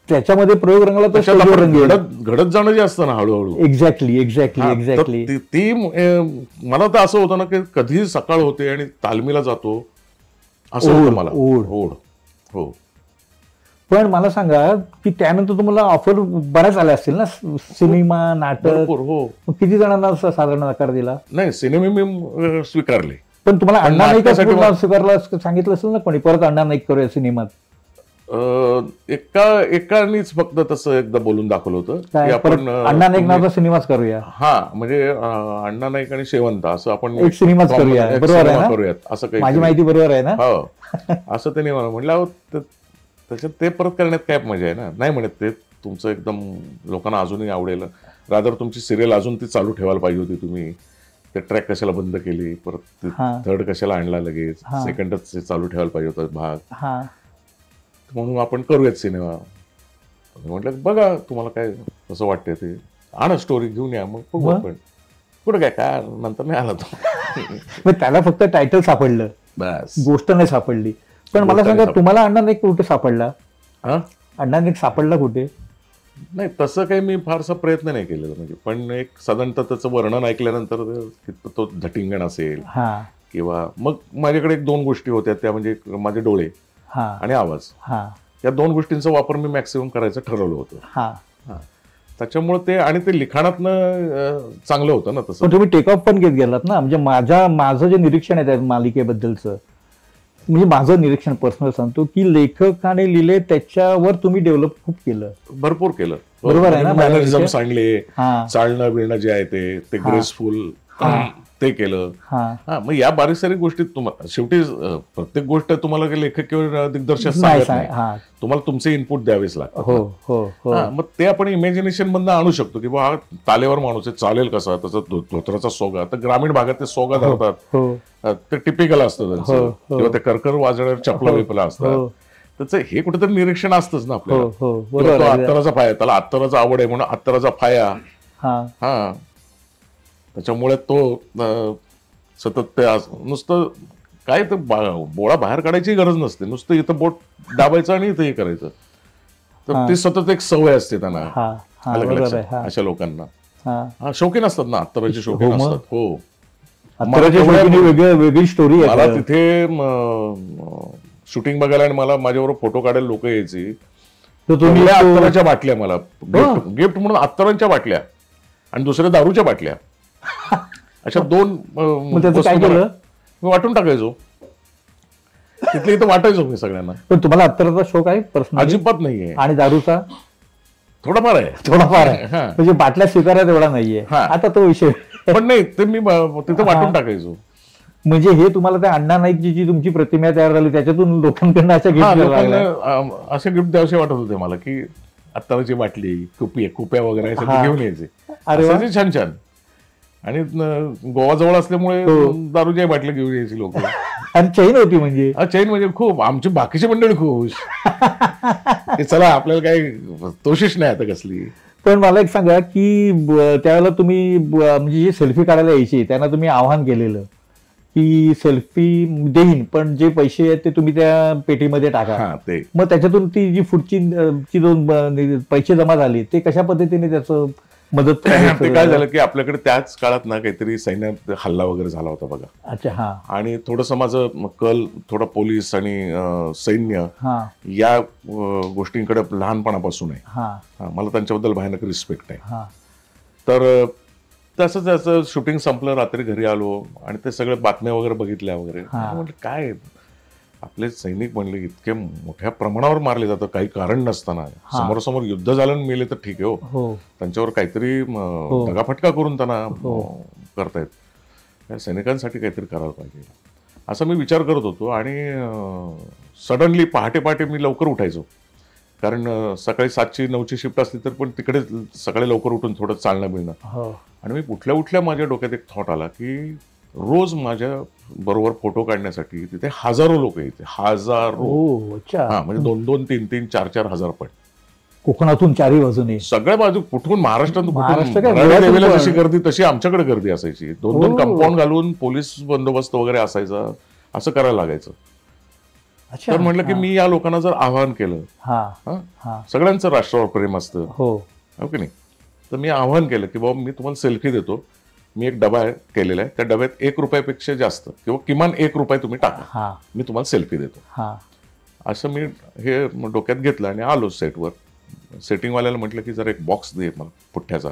त्याच्यामध्ये प्रयोग रंगला घडत जाणं जे असतं ना हळूहळू. एक्झॅक्टली ती मला तर असं होतं ना की कधी सकाळ होते आणि तालमीला जातो असं होतं मला. ओढ. हो. पण मला सांगा की त्यानंतर तुम्हाला ऑफर बऱ्याच आल्या असतील ना, सिनेमा, नाटक. हो. किती जणांना साधारण नकार दिला? नाही, सिनेमे मी स्वीकारले. पण तुम्हाला अण्णा नाईक स्वीकारला सांगितलं असेल ना कोणी, परत अण्णा नाईक करूया सिनेमात? एकानीच फक्त तसं एकदा बोलून दाखवलं होतं की आपण अण्णा नाईक नावाचा सिनेमाच करूया. म्हणजे अण्णा नाईक आणि शेवंत असं आपण एक सिनेमाच करूया, बरोबर आहे करूयात, असं काही. माझी माहिती बरोबर आहे ना? हो, असं त्यांनी मला म्हटलं. त्याच्यात ते परत करण्यात काय मजा आहे ना. नाही म्हणत ते तुमचं एकदम लोकांना अजूनही आवडेल, रादर तुमची सिरियल अजून ती चालू ठेवायला पाहिजे होती, तुम्ही ते ट्रॅक कशाला बंद केली, परत थर्ड कशाला आणला लगेच, सेकंडच चालू ठेवायला पाहिजे होता भाग, म्हणून आपण करूयात सिनेमा. म्हटलं बघा तुम्हाला काय कसं वाटतंय ते, आणा स्टोरी घेऊन या, मग बघू आपण. कुठं काय नंतर नाही आला तो. त्याला फक्त टायटल सापडलं. बस गोष्ट नाही सापडली. पण मला सांगा, तुम्हाला अण्णा नाईक कुठे सापडला? हा, अण्णा नाईक सापडला कुठे? नाही तसं काही मी फारसा प्रयत्न नाही केलेला, म्हणजे पण एक साधारणतः त्याचं वर्णन ऐकल्यानंतर तो झटिंगण असेल हा किंवा मग माझ्याकडे एक 2 गोष्टी होत्या, त्या म्हणजे माझे डोळे हा आणि आवाज. हा या 2 गोष्टींचा वापर मी मॅक्सिमम करायचं ठरवलं होतं. हा त्याच्यामुळे ते, आणि ते लिखाणातनं चांगलं होतं ना तसं. पण तुम्ही टेक ऑफ पण घेत गेलात ना. म्हणजे माझं जे निरीक्षण आहे त्या मालिकेबद्दलचं, म्हणजे माझं निरीक्षण पर्सनल सांगतो की लेखकाने लिहिले त्याच्यावर तुम्ही डेव्हलप खूप केलं, भरपूर केलं. बरोबर आहे ना? मॅनरिझम्स आणले, हा चालणं बिळणं जे आहे ते ग्रेसफुल ते केलं. हा मग या बारीक सारीक गोष्टी तुम्हाला शेवटी प्रत्येक गोष्ट तुम्हाला काही लेखक किंवा दिग्दर्शक नाही सांगत नाही, हा तुम्हाला तुमचे इनपुट द्यावेच लागतात. हो हो हो मग ते आपण इमॅजिनेशन मधनं आणू शकतो की हा तालेवर माणूस आहे, चालेल कसा, त्याचा धोत्राचा सोगा. तर ग्रामीण भागात ते सोगा धरतात, हो ते टिपिकल असतं त्यांचं, किंवा ते कर्कर वाजण्यावर चपला बिपला असतात. त्याचं हे कुठेतरी निरीक्षण असतंच ना आपल्याला. किंवा तो अत्तराचा फाया, त्याला अत्तराचा आवड आहे म्हणून अत्तराचा फाया. हा त्याच्यामुळे तो सतत ते नुसतं काय ते बोळा बाहेर काढायची गरज नसते, नुसतं इथं बोट दाबायचं आणि इथं हे करायचं. तर ती सतत एक सवय असते त्यांना, अशा लोकांना. शौकीन असतात ना, अत्तराचे शौकीन असतात. हो, वेगळी स्टोरी आहे. मला तिथे शूटिंग बघायला आणि मला माझ्याबरोबर फोटो काढायला लोक यायची. तुम्ही अत्तराच्या बाटल्या मला गिफ्ट म्हणून, अत्तरांच्या बाटल्या आणि दुसऱ्या दारूच्या बाटल्या, अशा 2 काय केलं? मी वाटून टाकायचो, तिथले इथं वाटायचो मी सगळ्यांना. पण तुम्हाला अत्तराचा शौक आहे पर्सनली? अजिबात नाहीये. आणि दारूचा? थोडाफार आहे. म्हणजे बाटल्या स्वीकारायला एवढा नाहीये आता तो विषय. पण नाही, ते मी तिथं वाटून टाकायचो. म्हणजे हे तुम्हाला त्या अण्णा नाईकची जी तुमची प्रतिमा तयार झाली त्याच्यातून लोकांकडनं अशा गिफ्ट, असे गिफ्ट द्यावसे वाटत होते मला, की अत्तराची बाटली, कुप्या वगैरे घेऊन यायचे. अरे छान छान. आणि गोवाजवळ असल्यामुळे दारूच्या बाटल्या घेऊन यायची लोक. आणि चैन होती, म्हणजे चैन म्हणजे खूप. आमची बाकीची मंडळी खुश, चला आपल्याला काही तोशिश नाही आता कसली. पण मला एक सांगा की त्यावेळेला तुम्ही म्हणजे जे सेल्फी काढायला यायची त्यांना तुम्ही आवाहन केलेलं की सेल्फी देईन, पण जे पैसे आहेत ते तुम्ही त्या पेटीमध्ये टाका. मग त्याच्यातून ती जी पुढची 2 पैसे जमा झाले ते कशा पद्धतीने त्याचं मदत? ते काय झालं की आपल्याकडे त्याच काळात ना काहीतरी सैन्यात हल्ला वगैरे झाला होता बघा. अच्छा. हा. आणि थोडंसं माझं कल थोडा पोलीस आणि सैन्य या गोष्टींकडे लहानपणापासून आहे. मला त्यांच्याबद्दल भयानक रिस्पेक्ट आहे. तर तसंच त्याचं शूटिंग संपलं, रात्री घरी आलो आणि ते सगळं बातम्या वगैरे बघितल्या वगैरे. म्हटलं काय आपले सैनिक म्हणले इतके मोठ्या प्रमाणावर मारले जातात काही कारण नसताना, समोरासमोर युद्ध झालं मेले तर ठीक आहे, हो त्यांच्यावर काहीतरी दगाफटका करून त्यांना करतायत, सैनिकांसाठी काहीतरी करायला पाहिजे असा मी विचार करत होतो. आणि सडनली पहाटे मी लवकर उठायचो, कारण सकाळी 7ची 9ची शिफ्ट असली तर पण तिकडे सकाळी लवकर उठून थोडं चालणं मिळणं. आणि मी उठल्या माझ्या डोक्यात एक थॉट आला की रोज माझ्या बरोबर फोटो काढण्यासाठी तिथे हजारो लोक यायचे, हजारो. म्हणजे 2-2, 3-3, 4-4 हजार पण कोकणातून चारही बाजूने सगळ्या बाजू कुठून महाराष्ट्रातून जशी गर्दी तशी आमच्याकडे गर्दी असायची. 2-2 कंपाऊंड घालून पोलीस बंदोबस्त वगैरे असायचा, असं करायला लागायचं. तर म्हटलं की मी या लोकांना जर आवाहन केलं, सगळ्यांचं राष्ट्रावर प्रेम असतं हो की नाही, तर मी आवाहन केलं की बाबा मी तुम्हाला सेल्फी देतो, मी एक डबा केलेला आहे, त्या डब्यात 1 रुपयापेक्षा जास्त किंवा किमान 1 रुपये तुम्ही टाका, मी तुम्हाला सेल्फी देतो. असं मी हे डोक्यात घेतलं आणि आलो सेटवर. सेटिंगवाल्याला म्हटलं की जर एक बॉक्स दे मला पुठ्ठ्याचा,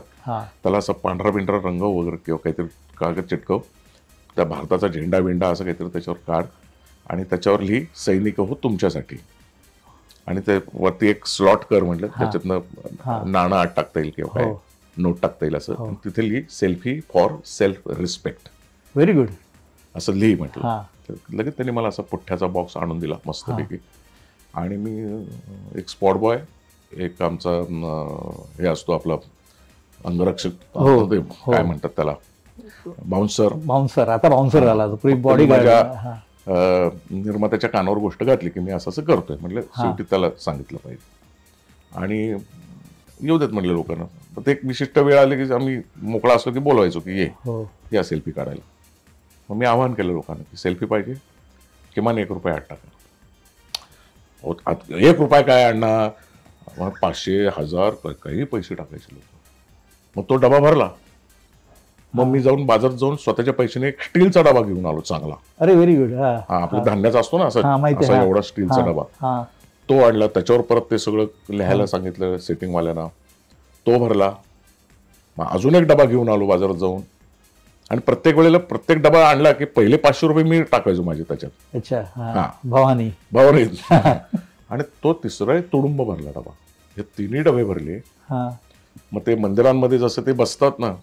त्याला असं पांढरा रंग वगैरे किंवा काहीतरी कागद चिटकव, त्या भारताचा झेंडा बिंडा असं काहीतरी त्याच्यावर काढ आणि त्याच्यावर लिही सैनिक हो तुमच्यासाठी, आणि ते वरती एक स्लॉट कर म्हटलं, त्याच्यातनं नाणं आत टाकता येईल किंवा काय नोट टाकता येईल असं, तिथे लिही selfie for self respect. Very good असं लिही म्हटलं. लगेच त्यांनी मला असा पुठ्ठ्याचा बॉक्स आणून दिला मस्तपैकी. आणि मी एक स्पॉट बॉय, एक आमचा हे असतो आपला अंगरक्षक, काय म्हणतात त्याला, बाउन्सर. आता बाउन्सर झाला बॉडी गार्ड. निर्मात्याच्या कानावर गोष्ट घातली की मी असं करतोय, म्हटलं शेवटी त्याला सांगितलं पाहिजे आणि येऊ देत म्हटलं लोकांना. तर ते एक विशिष्ट वेळ आली की आम्ही मोकळा असलो की बोलवायचो की ये या सेल्फी काढायला. मग मी आवाहन केलं लोकांना की सेल्फी पाहिजे किमान ₹1 आत टाका. अहो, ₹1 काय अण्णा, मग 500, 1000 काही पैसे टाकायचे लोक. मग तो डबा भरला. मग मी जाऊन बाजारात जाऊन स्वतःच्या पैशाने एक स्टीलचा डबा घेऊन आलो चांगला. अरे व्हेरी गुड. हा, आपला धान्याचा असतो ना हा, माहिती आहे. असा एवढा स्टीलचा डबा, तो आणला. त्याच्यावर परत ते सगळं लिहायला सांगितलं सेटिंगवाल्यांना. तो भरला. मग अजून एक डबा घेऊन आलो बाजारात जाऊन. आणि प्रत्येक वेळेला प्रत्येक डबा आणला की पहिले ₹500 मी टाकायचो माझे त्याच्यात. अच्छा. हा, भवानी. आणि तो तिसरा तुडुंब भरला डबा. हे तिन्ही डबे भरले. मग ते मंदिरांमध्ये जसं ते बसतात ना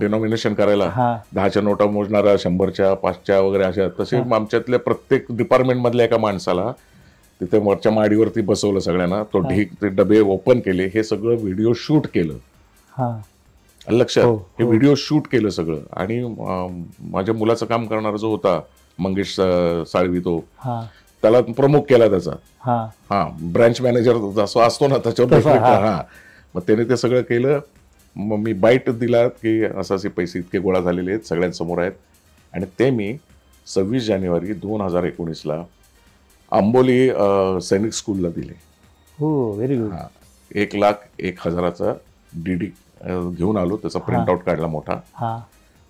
डिनॉमिनेशन करायला, 10च्या नोटा मोजणाऱ्या, 100च्या, 5च्या वगैरे अशा, तसे आमच्यातल्या प्रत्येक डिपार्टमेंट मधल्या एका माणसाला तिथे वरच्या माडीवरती बसवलं सगळ्यांना. तो ढीक ते डबे ओपन केले. हे सगळं व्हिडिओ शूट केलं. लक्षात, हे व्हिडिओ शूट केलं सगळं. आणि माझ्या मुलाचं काम करणारा जो होता मंगेश साळवी, तो त्याला प्रमुख केला त्याचा. हा, ब्रांच मॅनेजर जसं असतो ना त्याच्यावर. हा, मग त्याने ते सगळं केलं. मग मी बाईट दिला की असं असे पैसे इतके गोळा झालेले आहेत, सगळ्यांसमोर आहेत. आणि ते मी 26 जानेवारी 2019ला आंबोली सैनिक स्कूलला दिले. हो, व्हेरी गुड. 1,01,000चा DD घेऊन आलो. त्याचा प्रिंट आउट काढला मोठा.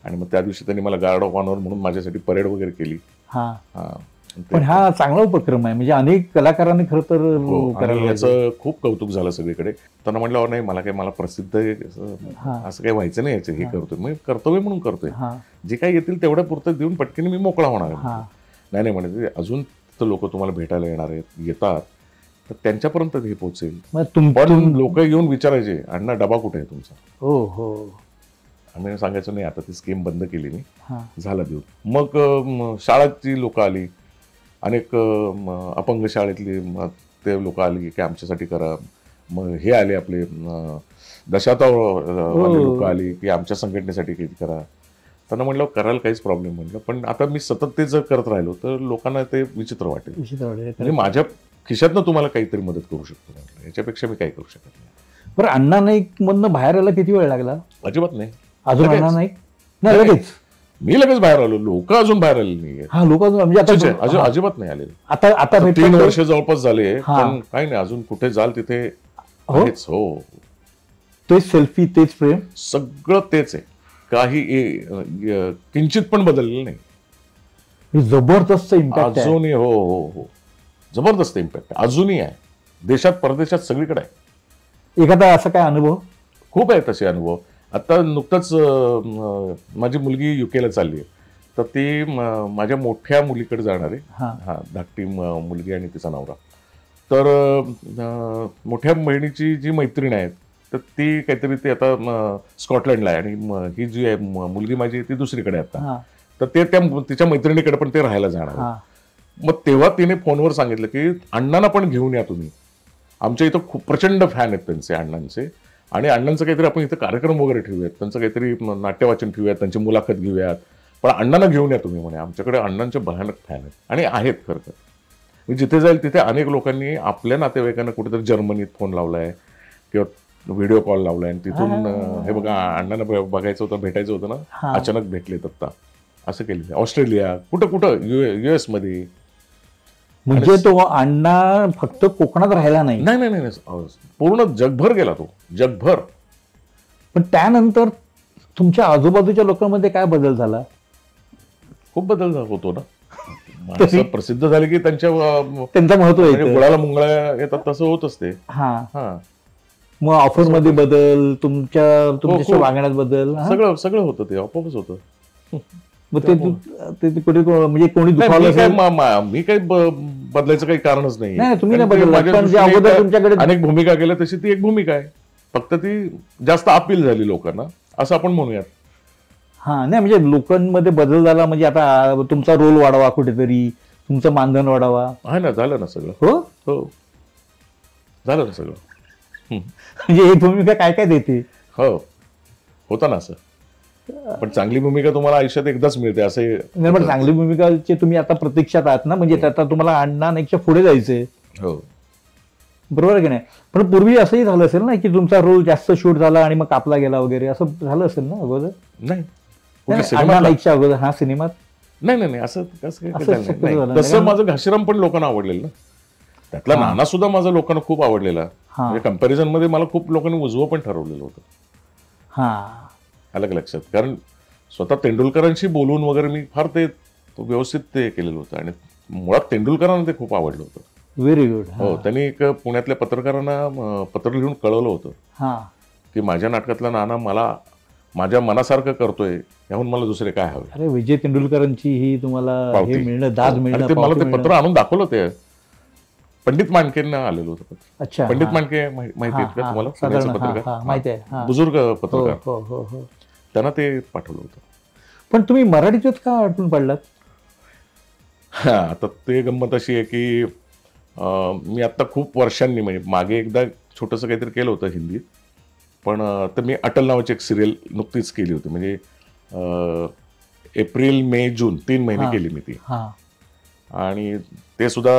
आणि मग त्या दिवशी त्यांनी मला गार्ड ऑफ ऑनर म्हणून माझ्यासाठी परेड वगैरे केली. पण हा चांगला उपक्रम आहे. म्हणजे अनेक कलाकारांनी खरं तर याचं खूप कौतुक झालं सगळीकडे. त्यांना म्हटलं नाही, मला प्रसिद्ध असं काही व्हायचं नाही, याचं हे करतोय मी, कर्तव्य म्हणून करतोय. जे काही येतील तेवढ्या पुरतं देऊन पटकन मी मोकळा होणार आहे. नाही म्हणजे अजून लोक तुम्हाला भेटायला येणार आहेत, येतात, तर त्यांच्यापर्यंत हे पोहोचेल. पण लोक येऊन विचारायचे, अण्णा डबा कुठे आहे तुमचा? हो. आम्ही सांगायचं नाही, आता ती स्कीम बंद केली मी, झालं देऊ. मग शाळेची लोक आली, अनेक अपंग शाळेतली ते लोक आली की आमच्यासाठी करा. मग हे आले आपले दशावतार लोक आली की आमच्या संघटनेसाठी काही करा. त्यांना म्हटलं करायला काहीच प्रॉब्लेम म्हटलं, पण आता मी सतत ते जर करत राहिलो तर लोकांना ते विचित्र वाटेल. म्हणजे माझ्या खिशातनं तुम्हाला काहीतरी मदत करू शकतो, याच्यापेक्षा मी काही करू शकत नाही. बरं, अण्णा नाईक मधनं बाहेर यायला किती वेळ लागला? अजिबात नाही. अजून अण्णा नाईक नाही लगेच? मी लगेच बाहेर आलो. लोक अजून बाहेर आले नाही. हा, लोक म्हणजे अजिबात नाही आलेले. आता 3 वर्ष जवळपास झाले, पण काही नाही. अजून कुठे जाल तिथे हेच. हो, तेच सेल्फी, तेच प्रेम, सगळं तेच आहे. काही किंचित पण बदललेलं नाही. जबरदस्त इम्पॅक्ट अजूनही. हो, जबरदस्त इम्पॅक्ट अजूनही आहे. देशात परदेशात सगळीकडे आहे. एखादा असा काय अनुभव? खूप आहे तसे अनुभव. आता नुकतंच माझी मुलगी युकेला चालली आहे, तर ती माझ्या मोठ्या मुलीकडे जाणार आहे. धाकटी मुलगी आणि तिचा नवरा. तर मोठ्या बहिणीची जी मैत्रीण आहे, तर ती काहीतरी ते आता स्कॉटलंडला आहे, आणि ही जी आहे मुलगी माझी ती दुसरीकडे आता. तर ते तिच्या मैत्रिणीकडे पण ते राहायला जाणार. मग तेव्हा तिने फोनवर सांगितलं की अण्णांना पण घेऊन या तुम्ही. आमच्या इथं खूप प्रचंड फॅन आहेत त्यांचे, अण्णांचे. आणि अण्णांचं काहीतरी आपण इथं कार्यक्रम वगैरे ठेवूयात, त्यांचं काहीतरी नाट्यवाचन ठेवूयात, त्यांची मुलाखत घेऊयात, पण अण्णांना घेऊन या तुम्ही म्हणे. आमच्याकडे अण्णांचे भयानक फॅन आहेत, आणि आहेत खरं तर. मी जिथे जाईल तिथे अनेक लोकांनी आपल्या नातेवाईकांना कुठेतरी जर्मनीत फोन लावलाय किंवा व्हिडिओ कॉल लावलाय, आणि तिथून हे बघा अण्णांना बघायचं होतं, भेटायचं होतं ना, अचानक भेटलेत आता, असं केलेलं. ऑस्ट्रेलिया, कुठं US मध्ये. म्हणजे तो अण्णा फक्त कोकणात राहिला नाही. नाही, पूर्ण जगभर गेला तो, जगभर. पण त्यानंतर तुमच्या आजूबाजूच्या लोकांमध्ये काय बदल झाला? खूप बदल होतो ना. माणसं प्रसिद्ध झाले की त्यांचं महत्व गुळाला मुंगळ्या येतात, तसं होत असते. मग ऑफर मध्ये बदल, तुमच्या वागण्यात बदल, सगळं होतं, ते आपोआपच होतं. मग ते कुठे म्हणजे कोणी मी काही बदलायचं काही कारणच नाही. तुम्ही तुमच्याकडे अनेक भूमिका केल्या, तशी ती एक भूमिका आहे, फक्त ती जास्त अपील झाली लोकांना, असं आपण म्हणूयात. नाही म्हणजे लोकांमध्ये बदल झाला, म्हणजे आता तुमचा रोल वाढवा, कुठेतरी तुमचं मानधन वाढवा. ना, झालं ना सगळं. हो, झालं ना सगळं. म्हणजे ही भूमिका काय काय देते? होतं ना असं. पण चांगली भूमिका तुम्हाला आयुष्यात एकदाच मिळते, असे. पण चांगली भूमिकाचे तुम्ही आता प्रतीक्षात आहात ना, म्हणजे आता तुम्हाला अण्णा नाईकच्या पुढे जायचंय. हो, बरोबर की नाही? पण पूर्वी असंही झालं असेल ना की तुमचा रोल जास्त शूट झाला आणि मग कापला गेला वगैरे, असं झालं असेल ना अगोदर? नाही, अण्णा नाईकच्या अगोदर. सिनेमात नाही नाही नाही, असं कसं काय असं झालं शक्यतो नाही. झालं तसं नाही. माझं घाशीराम पण लोकांना आवडलेलं ना. त्यातला नाना सुद्धा माझा लोकांना खूप आवडलेला. हा. म्हणजे कंपॅरिझन मध्ये मला खूप लोकांनी उजवं पण ठरवलेलं होतं. हा अलग लक्षात, कारण स्वतः तेंडुलकरांशी बोलून वगैरे मी फार ते व्यवस्थित ते केलेलं होतं. आणि मुळात तेंडुलकरांना ते खूप आवडलं होतं. Very good. हो, त्यांनी एक पुण्यातल्या पत्रकारांना पत्र लिहून कळवलं होतं हा की माझ्या नाटकातला नाना मला माझ्या मनासारखं करतोय, याहून मला दुसरे काय हवे. अरे विजय तेंडुलकरांची ही तुम्हाला पावती. हे मिळणं, दाद आणि मिळणं, ते मला पावती ते मिळणं. पत्र आणून दाखवलं. ते पंडित मांडकेंना आलेलं होतं पत्र. अच्छा. पंडित हा. मांडके माहिती आहेत का हा, तुम्हाला? साधारण. पुण्याचे हा, पत्रकार. हा, माहिती आहे. हा. बुजुर्ग हो पत्रकार. हो हो हो. त्यांना ते पाठवलं होतं. पण तुम्ही मराठीतच का अडकून पडलात? हा, आता ते गंमत अशी आहे की मी आता खूप वर्षांनी, म्हणजे मागे एकदा छोटंसं काहीतरी केलं होतं हिंदीत, पण तर मी अटल नावाची एक सिरियल नुकतीच केली होती. म्हणजे एप्रिल मे जून 3 महिने हा. केली मी ती. हा आणि ते सुद्धा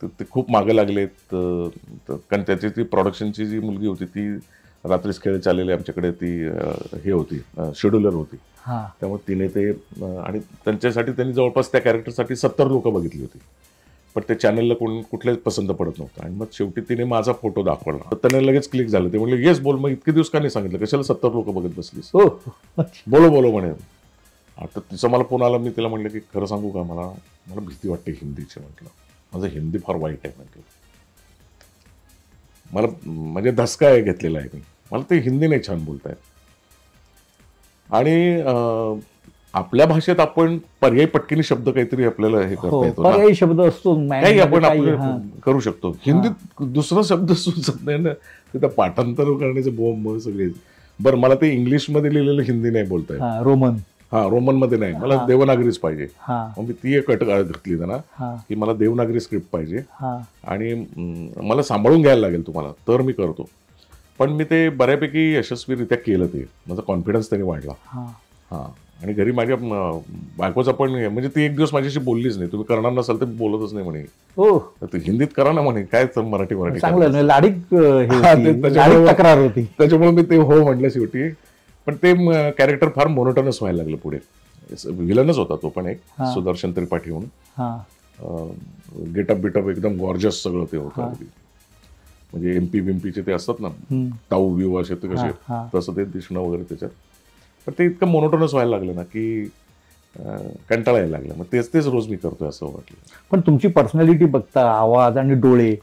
ते खूप मागे लागलेत. कारण त्याची ती प्रोडक्शनची जी मुलगी होती ती रात्रीच खेळ चाललेली आमच्याकडे, ती हे होती, शेड्युलर होती. हा. त्यामुळे तिने ते आणि त्यांच्यासाठी त्यांनी जवळपास त्या कॅरेक्टरसाठी 70 लोक बघितली होती. पण ते चॅनलला कुठल्याच पसंत पडत नव्हतं. आणि मग शेवटी तिने माझा फोटो दाखवला, तर त्यांना लगेच क्लिक झालं. ते म्हणले येस बोल. मग इतके दिवस का नाही सांगितलं, कशाला 70 लोक बघत बसलीस, हो. बोलो बोलो म्हणे. आता तिचं मला फोन आला. मी तिला म्हटलं की खरं सांगू का, मला भीती वाटते हिंदीची. म्हटलं माझं हिंदी फार वाईट आहे. म्हटलं मला म्हणजे धसका घेतलेला आहे मी, मला ते हिंदी नाही छान बोलता येत. आणि आपल्या भाषेत आपण पर्यायी पटकिनी शब्द काहीतरी आपल्याला हे हो, करता येतो ना. पर्यायी शब्द असतो. काही आपण काही, आपलं हा. करू शकतो. हिंदीत दुसरा शब्द सुचत नाही ना. तिथं पाठांतर करण्याचे बोंब सगळे. बरं, मला ते इंग्लिशमध्ये लिहिलेलं हिंदी नाही बोलता येत. हा, रोमन. हा, रोमन मध्ये नाही. मला देवनागरीच पाहिजे. हा. मग मी ती एक अट घातली त्यांना हा. की मला देवनागरी स्क्रिप्ट पाहिजे. हा. आणि मला सांभाळून घ्यायला लागेल तुम्हाला, तर मी करतो. पण मी ते बऱ्यापैकी यशस्वीरित्या केलं. ते माझा कॉन्फिडन्स त्यांनी वाढला. हा. हां. आणि घरी माझ्या बायकोचा पण, म्हणजे ती एक दिवस माझ्याशी बोललीच नाही. तुम्ही करणार नसाल तर मी बोलतच नाही म्हणे. हो, तर ते हिंदीत करा ना म्हणे. काय तर मराठी चांगलं करायचं. लाडीक हा, ते लाडीक त्याच्यामुळे- तक्रार होती. त्याच्यामुळे मी ते हो म्हटलं शेवटी. पण ते कॅरेक्टर फार मोनोटनस व्हायला लागलं पुढे. विलनच होता तो पण एक, हा. सुदर्शन त्रिपाठी म्हणून. हा. गेटअप बिटअप एकदम गॉर्जस सगळं ते होतं अगदी. म्हणजे एमपी बिम्पीचे ते असतात ना, हम्म. ताऊ व्यू असे ते कसे, हा. तसं ते दिसणं वगैरे त्याच्यात. पण ते इतकं मोनोटोनस व्हायला लागलं ना की कंटाळा यायला लागला. मग तेच तेच रोज मी करतोय असं वाटलं. पण तुमची पर्सनॅलिटी बघता, आवाज आणि डोळे,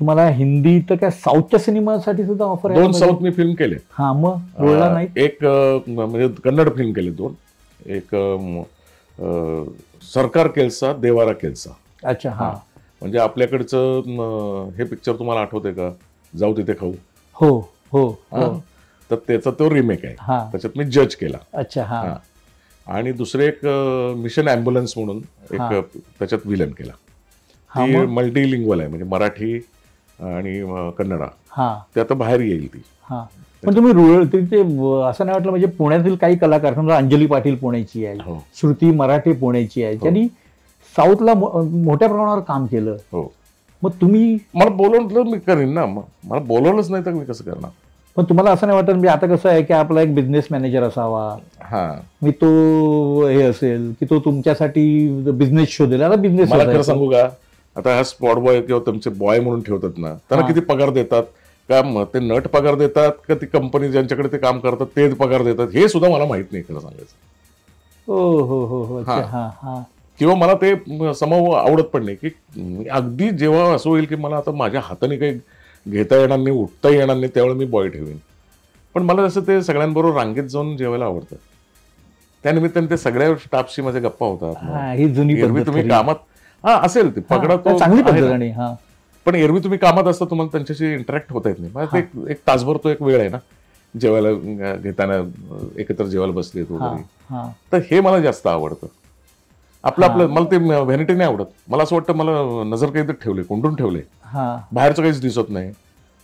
तुम्हाला हिंदी तर काय साऊथच्या सिनेमासाठी सुद्धा ऑफर 2 साऊथ मी फिल्म केले. हा, मग डोळा नाही. एक म्हणजे कन्नड फिल्म केले 2. एक सरकार केल्सा, देवारा केल्सा. अच्छा. हा. म्हणजे आपल्याकडचं हे पिक्चर तुम्हाला आठवतंय का, जाऊ तिथे खाऊ. हो हो हा? हो. तर त्याचा तो रिमेक आहे. हा. त्याच्यात मी जज केला. अच्छा. हा. हा. आणि दुसरे एक मिशन ॲम्ब्युलन्स म्हणून एक हा. त्याच्यात विलन केला. हा, ती मग? मल्टीलिंग्वल आहे, म्हणजे मराठी आणि कन्नडा. हा. ते आता बाहेर येईल ती. हा. पण तुम्ही रुरल ते असं नाही वाटलं, म्हणजे पुण्यातील काही कलाकार, समजा अंजली पाटील पुण्याची आहे, हो श्रुती मराठे पुण्याची आहे, त्यांनी साऊथला मोठ्या प्रमाणावर काम केलं. हो. मग तुम्ही, मला बोलवलं मी करीन ना. मला बोलवलंच नाही तर मी कसं करणार. पण तुम्हाला असं नाही वाटत, म्हणजे आता कसं आहे की आपला एक बिझनेस मॅनेजर असावा, हा, मी तो हे असेल की तो तुमच्यासाठी बिझनेस शोधेल. आता बिझनेस मला खरं सांगू का, आता हा स्पॉट बॉय किंवा तुमचे बॉय म्हणून ठेवतात ना, त्यांना हा. किती पगार देतात का, ते नट पगार देतात का ती कंपनी ज्यांच्याकडे ते काम करतात तेच पगार देतात, हे सुद्धा मला माहित नाही खरं सांगायचं. हो हो हो हो. अच्छा. हा. हा. हा. किंवा मला ते समाव आवडत पण नाही की अगदी जेव्हा असं होईल की मला आता माझ्या हाताने काही घेता येणार नाही, उठता येणार नाही, त्यावेळेला मी बॉय ठेवीन. पण मला जसं ते सगळ्यांबरोबर रांगेत जाऊन जेवायला आवडतं. त्यानिमित्ताने ते सगळ्या स्टाफशी माझ्या गप्पा होतात. हा, ही जुनी एरवी पद्धत तुम्ही खरी. कामात असेल ते पकडा, हा, तो चांगली आहे पद्धत ना. आणि हा. पण एरवी तुम्ही कामात असता, तुम्हाला त्यांच्याशी इंटरॅक्ट होता येत नाही. मला ते एक तासभर तो एक वेळ आहे ना जेवायला घेताना, एकत्र जेवायला बसले हा. वगैरे. हा. तर हे मला जास्त आवडतं. आपलं मला ते व्हॅनिटी नाही आवडत. मला असं वाटतं मला नजर काहीतरी ठेवले, कोंडून ठेवले, हा. बाहेरचं काहीच दिसत नाही,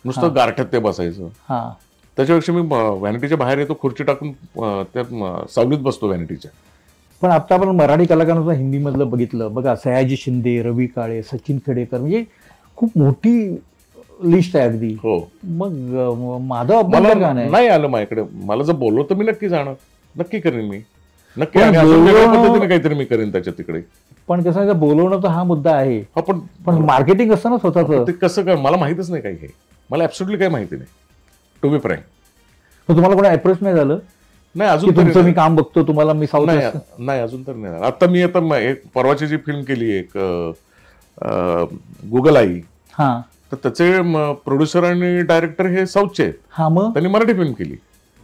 नुसतं गारठ्यात ते बसायचं. हा. त्याच्यापेक्षा मी व्हॅनिटीच्या बाहेर येतो, खुर्ची टाकून त्या सावलीत बसतो व्हॅनिटीच्या. पण आता आपण मराठी कलाकारांचं हिंदीमधलं बघितलं बघा, सयाजी शिंदे, रवी काळे, सचिन खेडेकर, म्हणजे खूप मोठी लिस्ट आहे अगदी. हो. मग माझं अभ्यास का मला नाही? नाही आलं माझ्याकडे. मला जर बोललो तर मी नक्की जाणार, नक्की करेन मी. नक्की. आणि अजून वेगळ्या पद्धतीने काहीतरी मी करेन त्याच्यात तिकडे. पण कसं आहे, बोलवणं हा मुद्दा आहे, पण मार्केटिंग असतं ना स्वतःच. ते कसं कर, मला माहितच नाही काही हे, मला ऍब्सोल्युटली काही माहिती नाही, टू बी फ्रँक. तुम्हाला कोणी अप्रोच नाही झालं? नाही अजून तुमचं मी काम बघतो तुम्हाला, मी साऊथ नाही अजून तर नाही. आता मी एक परवाची जी फिल्म केली एक गुगल आई, तर त्याचे प्रोड्युसर आणि डायरेक्टर हे साऊथचे आहेत. हा, मग त्यांनी मराठी फिल्म केली.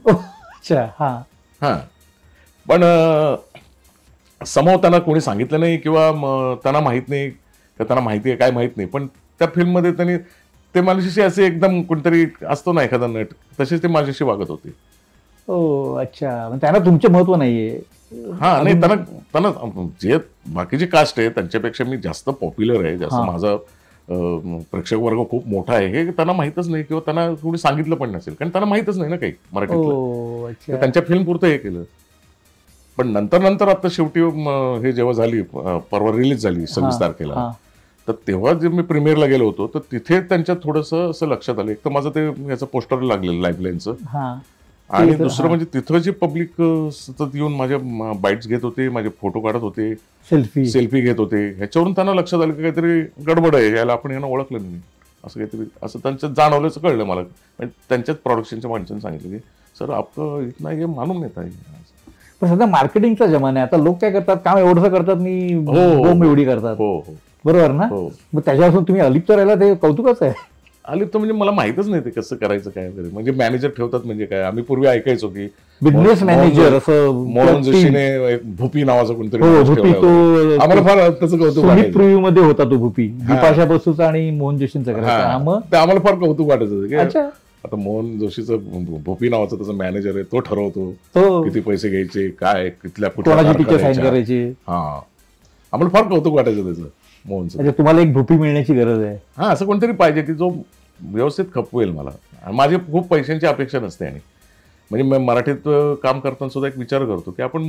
अच्छा. हा पण समोर त्यांना कोणी सांगितलं नाही किंवा त्यांना माहित नाही का, त्यांना माहिती आहे काय माहित नाही, पण त्या फिल्ममध्ये त्यांनी ते माझ्याशी असे एकदम कोणतरी असतो ना एखादा नट, तसेच ते माझ्याशी वागत होते. ओ अच्छा, त्यांना तुमचे महत्व नाहीये. हा नाही, त्यांना जे बाकीची कास्ट आहे त्यांच्यापेक्षा मी जास्त पॉप्युलर आहे, जास्त माझा प्रेक्षक वर्ग खूप मोठा आहे, हे त्यांना माहितच नाही किंवा त्यांना कोणी सांगितलं पण नसेल, कारण त्यांना माहितच नाही ना काही मराठीतलं. त्यांच्या फिल्म पुरतं हे केलं. पण नंतर आता शेवटी हे जेव्हा झाली, परवा रिलीज झाली 26 तारखेला, तर तेव्हा जे मी प्रीमियरला गेलो होतो, तर तिथे त्यांच्या थोडंसं असं लक्षात आलं. एक तर माझं ते याचं पोस्टर लागलेलं लाईफलाईनचं, आणि दुसरं म्हणजे तिथं जे पब्लिक सतत येऊन माझ्या बाईट्स घेत होते, माझे फोटो काढत होते, सेल्फी घेत होते, ह्याच्यावरून त्यांना लक्षात आलं की काहीतरी गडबड आहे, याला आपण यांना ओळखलं नाही, असं काहीतरी असं त्यांच्यात जाणवल्याचं कळलं मला. त्यांच्याच प्रोडक्शनच्या माणसाने सांगितलं की सर आपलं इतना हे मालूम नेता आहे. पण सध्या मार्केटिंगचा जमाना आहे, आता लोक काय करतात, काम एवढंसं करतात आणि बोंब एवढी करतात. बरोबर ना? मग त्याच्यापासून तुम्ही अलिप्त राहिला, ते कौतुकच आहे. अलिप्त म्हणजे मला माहितच नाही ते कसं करायचं काय वगैरे. म्हणजे मॅनेजर ठेवतात म्हणजे काय, आम्ही पूर्वी ऐकायचो की बिझनेस मॅनेजर असं मोहन जोशीने भूपी नावाचा कोणतरी आम्हाला फार त्याचं कौतुक वाटायचं. मध्ये होता तो भूपी, बिपाशा बसूचा आणि मोहन जोशींचा करायचा, ते आम्हाला फार कौतुक वाटायचं की आता मोहन जोशीचं भूपी नावाचा त्याचा मॅनेजर आहे, तो ठरवतो किती पैसे घ्यायचे, काय कुठल्या साईन करायचे. आम्हाला फार कौतुक वाटायचं त्याचं मोहनचं. तुम्हाला एक भूपी मिळण्याची गरज आहे. हा, असं कोणतरी पाहिजे की जो व्यवस्थित खपवेल मला. माझी खूप पैशांची अपेक्षा नसते. आणि म्हणजे मी मराठीत काम करताना सुद्धा एक विचार करतो की आपण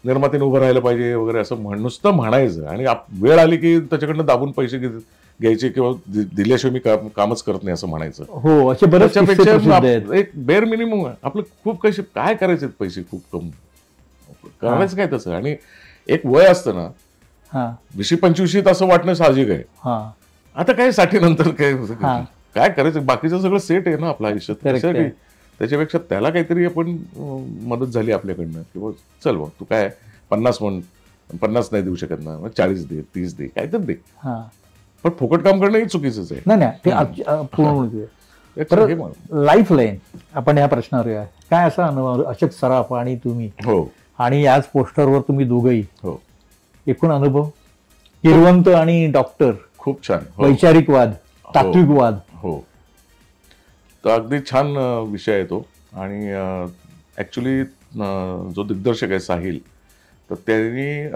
निर्मात्याने उभं राहायला पाहिजे वगैरे, असं नुसतं म्हणायचं आणि वेळ आली की त्याच्याकडनं दाबून पैसे घ्यायचे किंवा दिल्याशिवाय मी कामच करत नाही असं म्हणायचं. हो, असे बरेचपेक्षा एक बेअर मिनिमम आपलं खूप कसे काय करायचे पैसे खूप कमी करायचं काय तसं. आणि एक वय असतं ना, 20-25 असं वाटणं साहजिक आहे. आता काय 60 नंतर काय करायचं, बाकीचं सगळं सेट आहे ना आपलं आयुष्यात. त्याच्यापेक्षा त्याला काहीतरी आपण मदत झाली आपल्याकडनं किंवा चल बघ तू काय 50 म्हण, 50 नाही देऊ शकत ना, 40 दे, 30 दे, काय तर दे. पण फुकट काम करणंही चुकीचंच आहे. लाईफ लाईन आपण या प्रश्नावर या, काय असा अनुभव अशोक सराफ आणि तुम्ही, आणि याच पोस्टरवर तुम्ही दोघंही, एकूण अनुभव किरवंत आणि डॉक्टर, खूप छान वैचारिक वाद, तात्विक वाद. हो, तर अगदी छान विषय आहे तो. आणि ऍक्च्युली जो दिग्दर्शक आहे साहिल, तर त्यांनी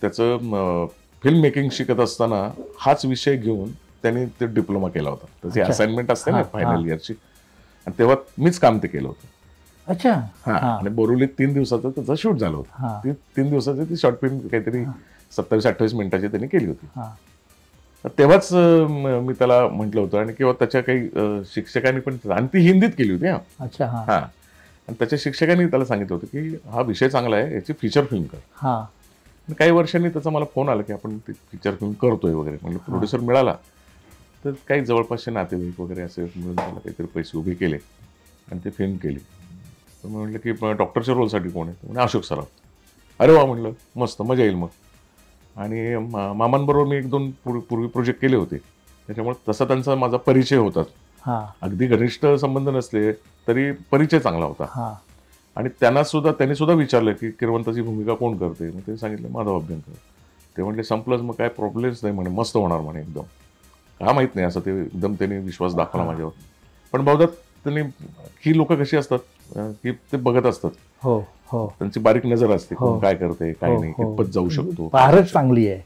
त्याचं फिल्म मेकिंग शिकत असताना हाच विषय घेऊन त्यांनी ते डिप्लोमा केला होता. त्याची असाइनमेंट असते ना फायनल इयरची, आणि तेव्हा मीच काम ते केलं होतं. अच्छा. आणि बोरिवलीत 3 दिवसाचं त्याचं शूट झालं होतं. 3 दिवसाची ती शॉर्ट फिल्म काहीतरी 27-28 मिनिटाची त्यांनी केली होती. तेव्हाच मी त्याला म्हटलं होतं, आणि किंवा त्याच्या काही शिक्षकांनी पण, आणि ती हिंदीत केली होती. आणि त्याच्या शिक्षकांनी त्याला सांगितलं होतं की हा विषय चांगला आहे, याची फीचर फिल्म कर. काही वर्षांनी त्याचा मला फोन आला की आपण ती फीचर फिल्म करतोय वगैरे. म्हणजे प्रोड्युसर मिळाला, तर काही जवळपासचे नातेवाईक वगैरे असे मिळून त्याला काहीतरी पैसे उभे केले आणि ती फिल्म केली. तर मी म्हटलं की डॉक्टरच्या रोलसाठी कोण आहे? म्हणजे अशोक सराफ. अरे वा, म्हटलं मस्त, मजा येईल मग. आणि मामांबरोबर मी 1-2 पूर्वी प्रोजेक्ट केले होते, त्याच्यामुळे तसा त्यांचा माझा परिचय होता. अगदी घनिष्ठ संबंध नसले तरी परिचय चांगला होता. आणि त्यांनी सुद्धा विचारलं की किरवंताची भूमिका कोण करते? मग ते सांगितलं माधव अभ्यंकर. ते म्हटले संपलंच, मग काय प्रॉब्लेम्स नाही म्हणे, मस्त होणार म्हणे एकदम. का माहित नाही, असं ते एकदम त्यांनी विश्वास दाखवला माझ्यावर. पण बहुधा त्यांनी, ही लोक कशी असतात की ते बघत असतात, त्यांची बारीक नजर असते, कोण काय करते काय नाही, कितपत जाऊ शकतो. पारख चांगली आहे.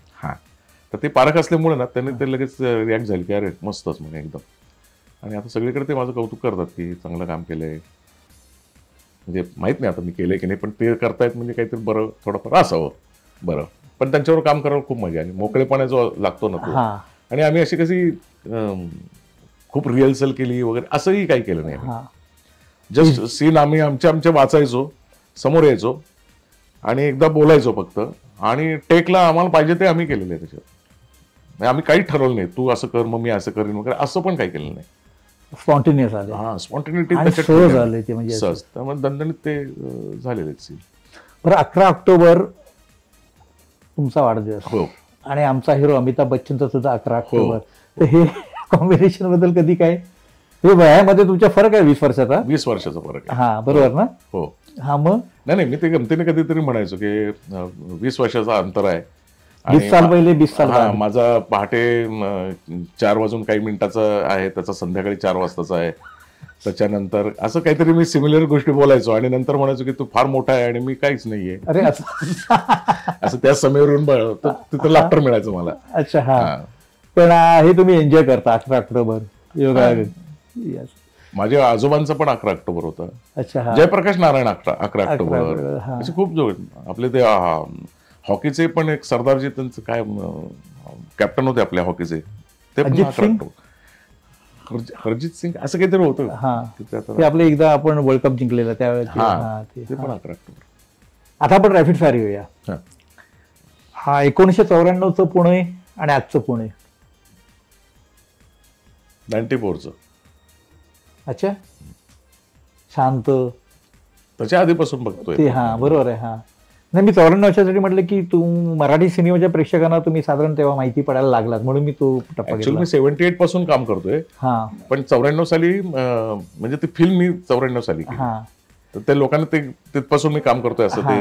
तर ते पारख असल्यामुळे ना त्यांनी ते लगेच रिॲक्ट झाले की अरे मस्तच म्हणे एकदम. आणि आता सगळीकडे ते माझं कौतुक करतात की चांगलं काम केलंय. म्हणजे माहित नाही आता मी केलंय की नाही, पण ते करतायत म्हणजे काहीतरी बरं थोडंफार असावं बरं. पण त्यांच्यावर काम करायला खूप मजा, आणि मोकळेपणा जो लागतो ना तो. आणि आम्ही अशी कशी खूप रिहर्सल केली वगैरे असंही काही केलं नाही. जस्ट सीन आम्ही आमच्या वाचायचो, समोर यायचो, आणि एकदा बोलायचो फक्त, आणि टेकला आम्हाला पाहिजे ते आम्ही केलेलं आहे त्याच्यात. म्हणजे आम्ही काही ठरवलं नाही, तू असं कर मग मी असं करीन वगैरे, असं पण काही केलं नाही. स्पॉन्टेनियस आले. हा, स्पॉन्टेनिटी सहज आले ते, म्हणजे सहज. त्यामुळे दणदणीत ते झालेले सीन. बरं, 11 ऑक्टोबर तुमचा वाढदिवस. हो. आणि आमचा हिरो अमिताभ बच्चनचा सुद्धा 11 ऑक्टोबर. तर हे कॉम्बिनेशन बद्दल कधी काय, हे वयामध्ये तुमच्या फरक आहे 20 वर्षाचा? 20 वर्षाचा फरक आहे. हा, बरोबर ना? हो. हा, मग नाही, मी ते गमतीने कधीतरी म्हणायचो की 20 वर्षाचा अंतर आहे. 20 साल पहिले, 20 साल हा, माझा पहाटे 4 वाजून काही मिनिटाचा आहे, त्याचा संध्याकाळी 4 वाजताचा आहे. त्याच्यानंतर असं काहीतरी मी सिमिलर गोष्टी बोलायचो, आणि नंतर म्हणायचो की तू फार मोठा आहे आणि मी काहीच नाहीये. अरे असं त्या समयवरून तिथं लाफ्टर मिळायचं मला. अच्छा. हा, पण हे तुम्ही एन्जॉय करता 11 ऑक्टोबर. योगा. माझ्या आजोबांचा पण 11 ऑक्टोबर होता. अच्छा. जयप्रकाश नारायण 11 ऑक्टोबर. असे खूप जो आपले ते हॉकीचे पण एक सरदारजी, त्यांचं काय कॅप्टन होते आपल्या हॉकीचे, ते पण 11 ऑक्टोबर. हरजित सिंग असं काहीतरी होतं. ते आपले एकदा आपण वर्ल्ड कप जिंकलेला त्यावेळेस. ते पण 11 ऑक्टोबर. आता आपण रॅपिड फायर येऊया. हा, 1994चं पुणे आणि आजचं पुणे. 94चं. अच्छा. शांत. त्याच्या आधीपासून बघतोय ते. हा, बरोबर आहे. हा, नाही, मी 94साठी म्हटलं की तू मराठी सिनेमाच्या प्रेक्षकांना तुम्ही साधारण तेव्हा माहिती पडायला लागलात, म्हणून मी तो टप्पा घेतला. मी 78 पासून काम करतोय. हा, पण 94 साली म्हणजे ती फिल्म मी 94 साली केली. हा, तर ते लोकांना ते तिथपासून मी काम करतोय असं ते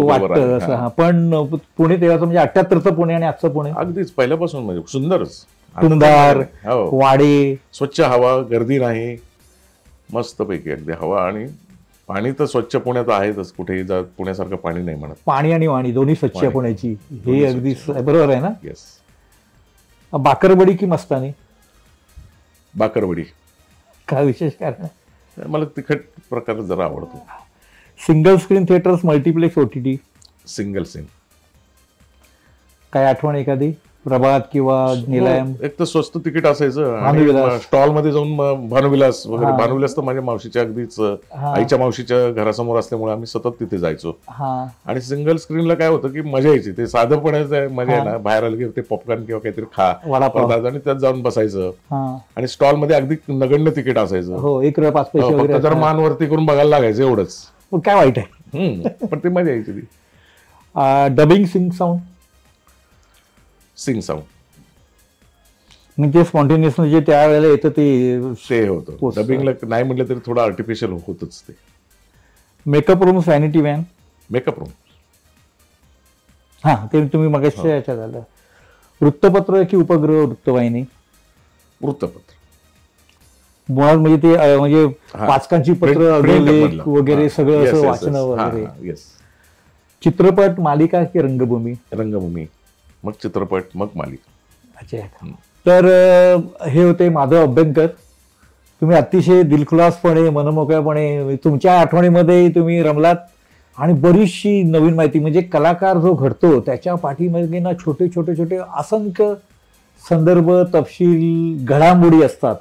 वाटतं असं. हा, पण पुणे तेव्हाचं म्हणजे 78चं पुणे आणि आजचं पुणे अगदीच पहिल्यापासून म्हणजे सुंदरच. सुंदर वाडे, स्वच्छ हवा, गर्दी नाही, मस्तपैकी अगदी हवा, आणि पाणी तर स्वच्छ पुण्यात आहेच, कुठेही जा पुण्यासारखं पाणी नाही म्हणत. पाणी आणि वाणी दोन्ही स्वच्छ आहे पुण्याची, हे अगदी बरोबर आहे ना. येस. बाकरवडी की मस्तानी? बाकरवडी. काय विशेष कारण? मला तिखट प्रकार जरा आवडतो. Single screen theatres, multiplex, OTT? Single screen. काय आठवण एखादी? प्रभात किंवा निलयम? एक तर स्वस्त तिकीट असायचं, स्टॉल मध्ये जाऊन भानुविलास वगैरे. भानुविलास तर माझ्या मावशीच्या अगदीच आईच्या मावशीच्या घरासमोर असल्यामुळे आम्ही सतत तिथे जायचो. आणि सिंगल स्क्रीनला काय होतं की मजा यायची, ते साधंपणाचं मजा आहे ना, बाहेर आलं की ते पॉपकॉर्न किंवा काहीतरी खा, आणि त्यात जाऊन बसायचं. आणि स्टॉल मध्ये अगदी नगण्य तिकीट असायचं. ₹1.05 जर मान वरती करून बघायला लागायचं, एवढंच. काय वाईट आहे, पण ते मजा यायची ती. Dubbing sync sound? Sync sound म्हणजे स्पॉन्टेनियस, म्हणजे त्यावेळेला येतं ते होतं. डबिंगला नाही म्हटलं तरी थोडं आर्टिफिशियल होतच ते. Makeup room, vanity van? Makeup room. हा, ते तुम्ही मगाशी याच्यात झालं. वृत्तपत्र की उपग्रह वृत्तवाहिनी? वृत्तपत्र. मुळात म्हणजे ते म्हणजे वाचकांची पत्र वगैरे सगळं असं वाचणं वगैरे. चित्रपट, मालिका की रंगभूमी? रंगभूमी, मग चित्रपट, मग मालिका. अच्छा. तर हे होते माधव अभ्यंकर. तुम्ही अतिशय दिलखुलासपणे, मनमोकळेपणे तुमच्या आठवणीमध्ये तुम्ही रमलात, आणि बरीचशी नवीन माहिती, म्हणजे कलाकार जो घडतो त्याच्या पाठीमागे ना छोटे छोटे छोटे असंख्य संदर्भ, तपशील, घडामोडी असतात.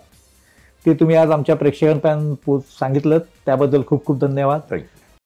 ते तुम्ही आज आमच्या प्रेक्षकांपर्यंत सांगितलं, त्याबद्दल खूप खूप धन्यवाद.